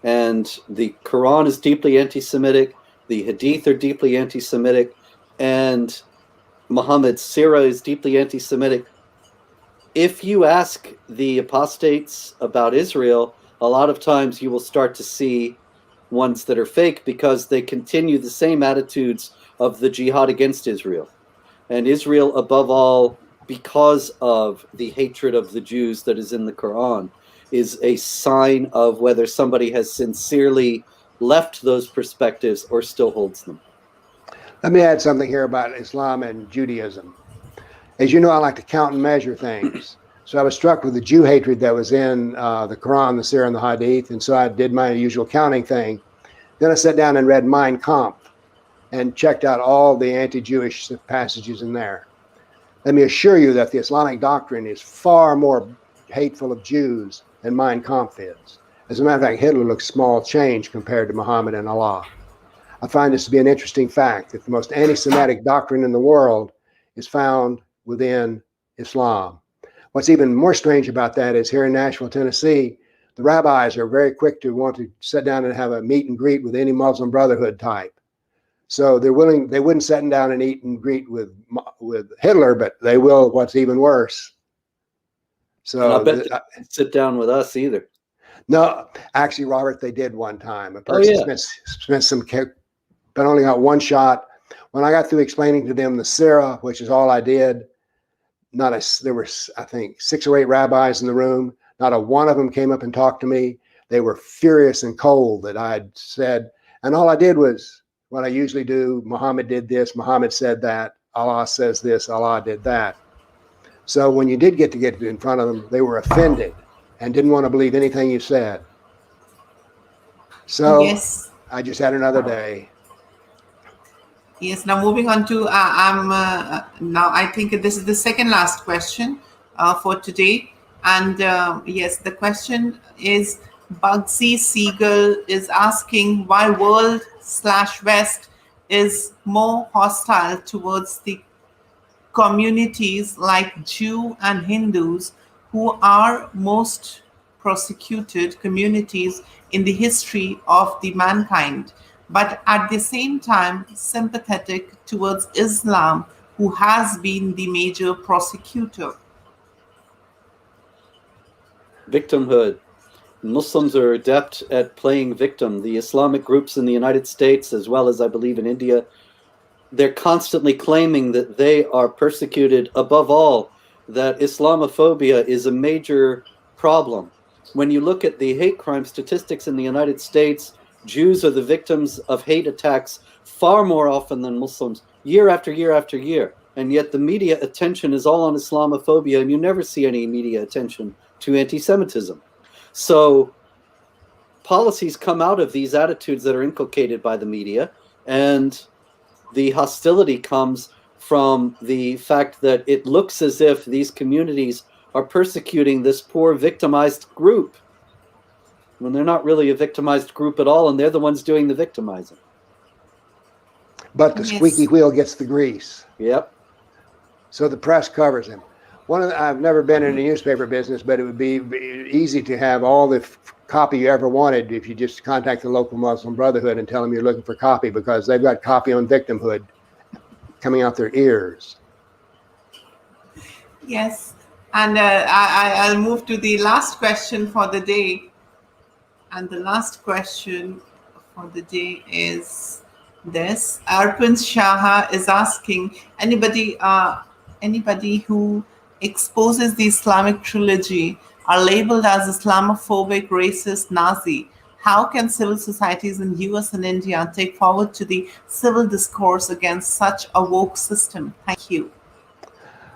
Speaker 3: And the Quran is deeply anti-Semitic, the Hadith are deeply anti-Semitic, and Muhammad's Sirah is deeply anti-Semitic. If you ask the apostates about Israel, a lot of times you will start to see ones that are fake because they continue the same attitudes of the jihad against Israel. And Israel, above all, because of the hatred of the Jews that is in the Quran, is a sign of whether somebody has sincerely left those perspectives or still holds them.
Speaker 2: Let me add something here about Islam and Judaism. As you know, I like to count and measure things. So I was struck with the Jew hatred that was in the Quran, the Sirah, and the Hadith, and so I did my usual counting thing. Then I sat down and read Mein Kampf and checked out all the anti-Jewish passages in there. Let me assure you that the Islamic doctrine is far more hateful of Jews than Mein Kampf is. As a matter of fact, Hitler looks small change compared to Muhammad and Allah. I find this to be an interesting fact, that the most anti-Semitic doctrine in the world is found within Islam. What's even more strange about that is here in Nashville, Tennessee, the rabbis are very quick to want to sit down and have a meet and greet with any Muslim Brotherhood type. So they wouldn't sit down and eat and greet with Hitler, but they will what's even worse. So
Speaker 3: And I bet they didn't sit down with us either.
Speaker 2: No, actually, Robert, they did one time. A person spent some, but only got one shot. When I got through explaining to them the Sirah, which is all I did, there were, I think, 6 or 8 rabbis in the room. Not a one of them came up and talked to me. They were furious and cold that I had said. And all I did was what I usually do. Muhammad did this. Muhammad said that. Allah says this. Allah did that. So when you did get in front of them, they were offended and didn't want to believe anything you said. So
Speaker 1: Yes.
Speaker 2: I just had another day.
Speaker 1: Yes. Now moving on to now I think this is the second last question for today, and yes, the question is Bugsy Siegel is asking why world/West is more hostile towards the communities like Jew and Hindus, who are most persecuted communities in the history of the mankind, but at the same time sympathetic towards Islam, who has been the major prosecutor.
Speaker 3: Victimhood. Muslims are adept at playing victim. The Islamic groups in the United States, as well as I believe in India, they're constantly claiming that they are persecuted. Above all, that Islamophobia is a major problem. When you look at the hate crime statistics in the United States, Jews are the victims of hate attacks far more often than Muslims, year after year after year. And yet the media attention is all on Islamophobia, and you never see any media attention to anti-Semitism. So policies come out of these attitudes that are inculcated by the media, and the hostility comes from the fact that it looks as if these communities are persecuting this poor victimized group when they're not really a victimized group at all, and they're the ones doing the victimizing.
Speaker 2: But the squeaky wheel gets the grease.
Speaker 3: Yep.
Speaker 2: So the press covers him. I've never been in the newspaper business, but it would be easy to have all the copy you ever wanted if you just contact the local Muslim Brotherhood and tell them you're looking for copy, because they've got copy on victimhood coming out their ears.
Speaker 1: Yes, and I'll move to the last question for the day. And the last question for the day is this. Arpin Shah is asking, anybody who exposes the Islamic trilogy are labeled as Islamophobic, racist, Nazi. How can civil societies in US and India take forward to the civil discourse against such a woke system? Thank you.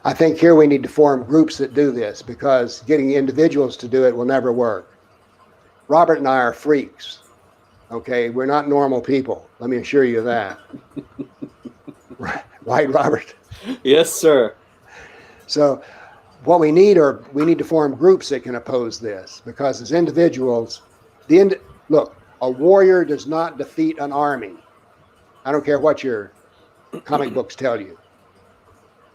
Speaker 2: I think here we need to form groups that do this, because getting individuals to do it will never work. Robert and I are freaks. Okay, we're not normal people. Let me assure you that. Right, Robert?
Speaker 3: Yes, sir.
Speaker 2: So what we need to form groups that can oppose this, because as individuals, look, a warrior does not defeat an army. I don't care what your comic books tell you.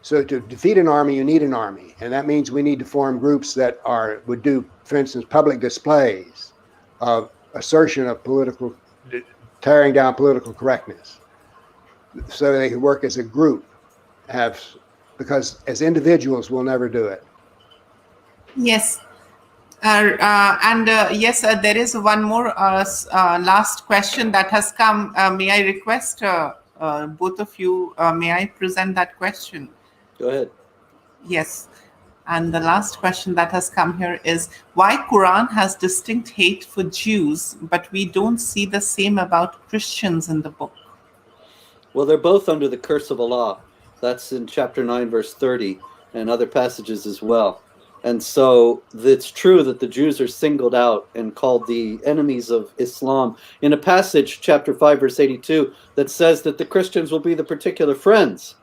Speaker 2: So to defeat an army, you need an army, and that means we need to form groups that would do, for instance, public displays of assertion of tearing down political correctness, so they can work as a group. Because as individuals, we'll never do it.
Speaker 1: Yes. And yes, there is one more last question that has come. May I request both of you, may I present that question?
Speaker 3: Go ahead.
Speaker 1: Yes. And the last question that has come here is, why Quran has distinct hate for Jews, but we don't see the same about Christians in the book?
Speaker 3: Well, they're both under the curse of Allah. That's in chapter 9, verse 30, and other passages as well. And so it's true that the Jews are singled out and called the enemies of Islam in a passage, chapter 5, verse 82, that says that the Christians will be the particular friends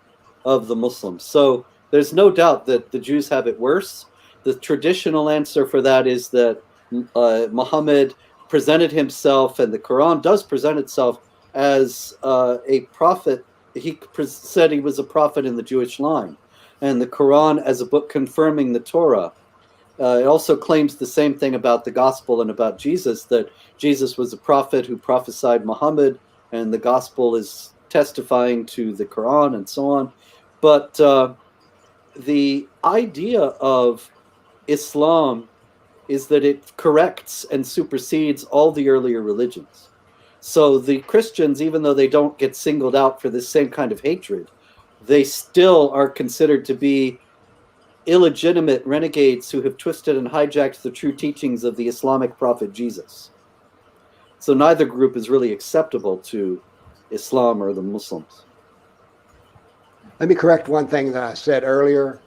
Speaker 3: of the Muslims. So there's no doubt that the Jews have it worse. The traditional answer for that is that Muhammad presented himself, and the Quran does present itself as a prophet. He said he was a prophet in the Jewish line, and the Quran as a book confirming the Torah. It also claims the same thing about the gospel and about Jesus, that Jesus was a prophet who prophesied Muhammad, and the gospel is testifying to the Quran and so on. But the idea of Islam is that it corrects and supersedes all the earlier religions. So the Christians, even though they don't get singled out for the same kind of hatred, they still are considered to be illegitimate renegades who have twisted and hijacked the true teachings of the Islamic prophet Jesus. So neither group is really acceptable to Islam or the Muslims.
Speaker 2: Let me correct one thing that I said earlier.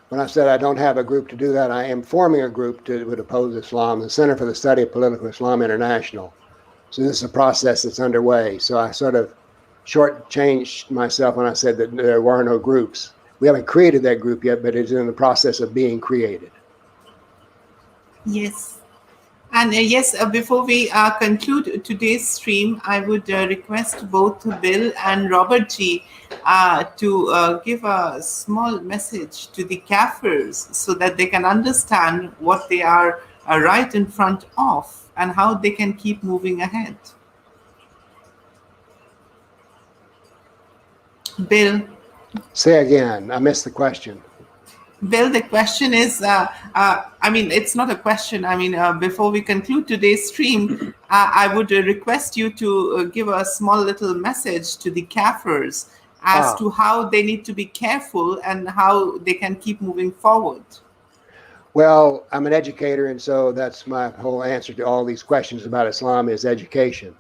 Speaker 2: When I said I don't have a group to do that, I am forming a group that would oppose Islam, the Center for the Study of Political Islam International. So this is a process that's underway. So I sort of shortchanged myself when I said that there were no groups. We haven't created that group yet, but it's in the process of being created.
Speaker 1: Yes. And yes, before we conclude today's stream, I would request both Bill and Robert G to give a small message to the Kafirs so that they can understand what they are right in front of and how they can keep moving ahead. Bill.
Speaker 2: Say again, I missed the question.
Speaker 1: Bill, the question is, it's not a question. Before we conclude today's stream, I would request you to give a small little message to the Kafirs as to how they need to be careful and how they can keep moving forward.
Speaker 2: Well, I'm an educator, and so that's my whole answer to all these questions about Islam is education.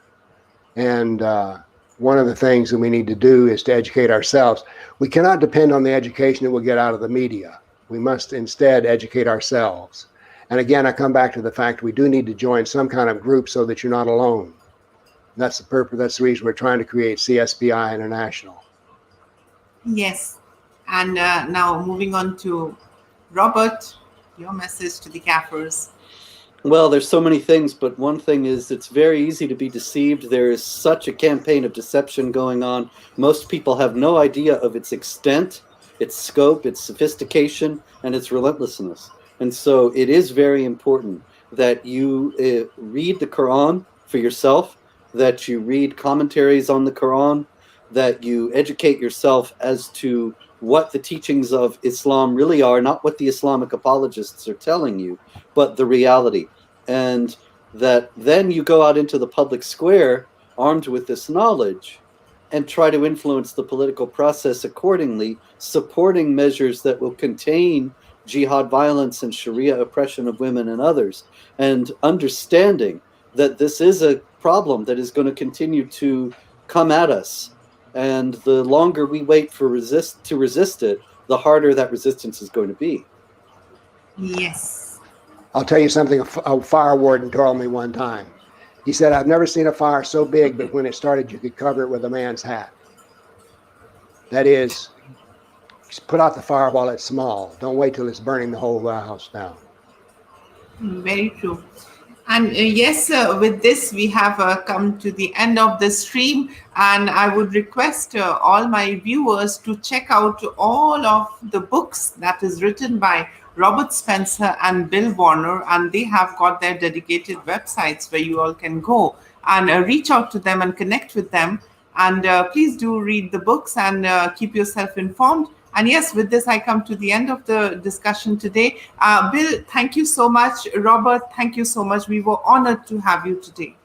Speaker 2: And one of the things that we need to do is to educate ourselves. We cannot depend on the education that we'll get out of the media. We must instead educate ourselves. And again, I come back to the fact we do need to join some kind of group so that you're not alone. That's the purpose. That's the reason we're trying to create CSPII International.
Speaker 1: Yes. And now moving on to Robert, your message to the Kafirs.
Speaker 3: Well, there's so many things, but one thing is it's very easy to be deceived. There is such a campaign of deception going on. Most people have no idea of its extent, its scope, its sophistication, and its relentlessness. And so it is very important that you read the Quran for yourself, that you read commentaries on the Quran, that you educate yourself as to what the teachings of Islam really are, not what the Islamic apologists are telling you, but the reality. And that then you go out into the public square armed with this knowledge and try to influence the political process accordingly, supporting measures that will contain jihad violence and Sharia oppression of women and others, and understanding that this is a problem that is going to continue to come at us. And the longer we wait to resist it, the harder that resistance is going to be.
Speaker 1: Yes.
Speaker 2: I'll tell you something a fire warden told me one time. He said, I've never seen a fire so big, but when it started, you could cover it with a man's hat. That is, put out the fire while it's small. Don't wait till it's burning the whole house down.
Speaker 1: Very true. And yes, with this, we have come to the end of the stream. And I would request all my viewers to check out all of the books that is written by Robert Spencer and Bill Warner. And they have got their dedicated websites where you all can go and reach out to them and connect with them. And please do read the books and keep yourself informed. And yes, with this, I come to the end of the discussion today. Bill, thank you so much. Robert, thank you so much. We were honored to have you today.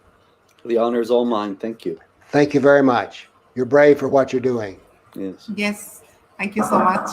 Speaker 3: The honor is all mine. Thank you.
Speaker 2: Thank you very much. You're brave for what you're doing.
Speaker 3: Yes.
Speaker 1: Yes, thank you so much.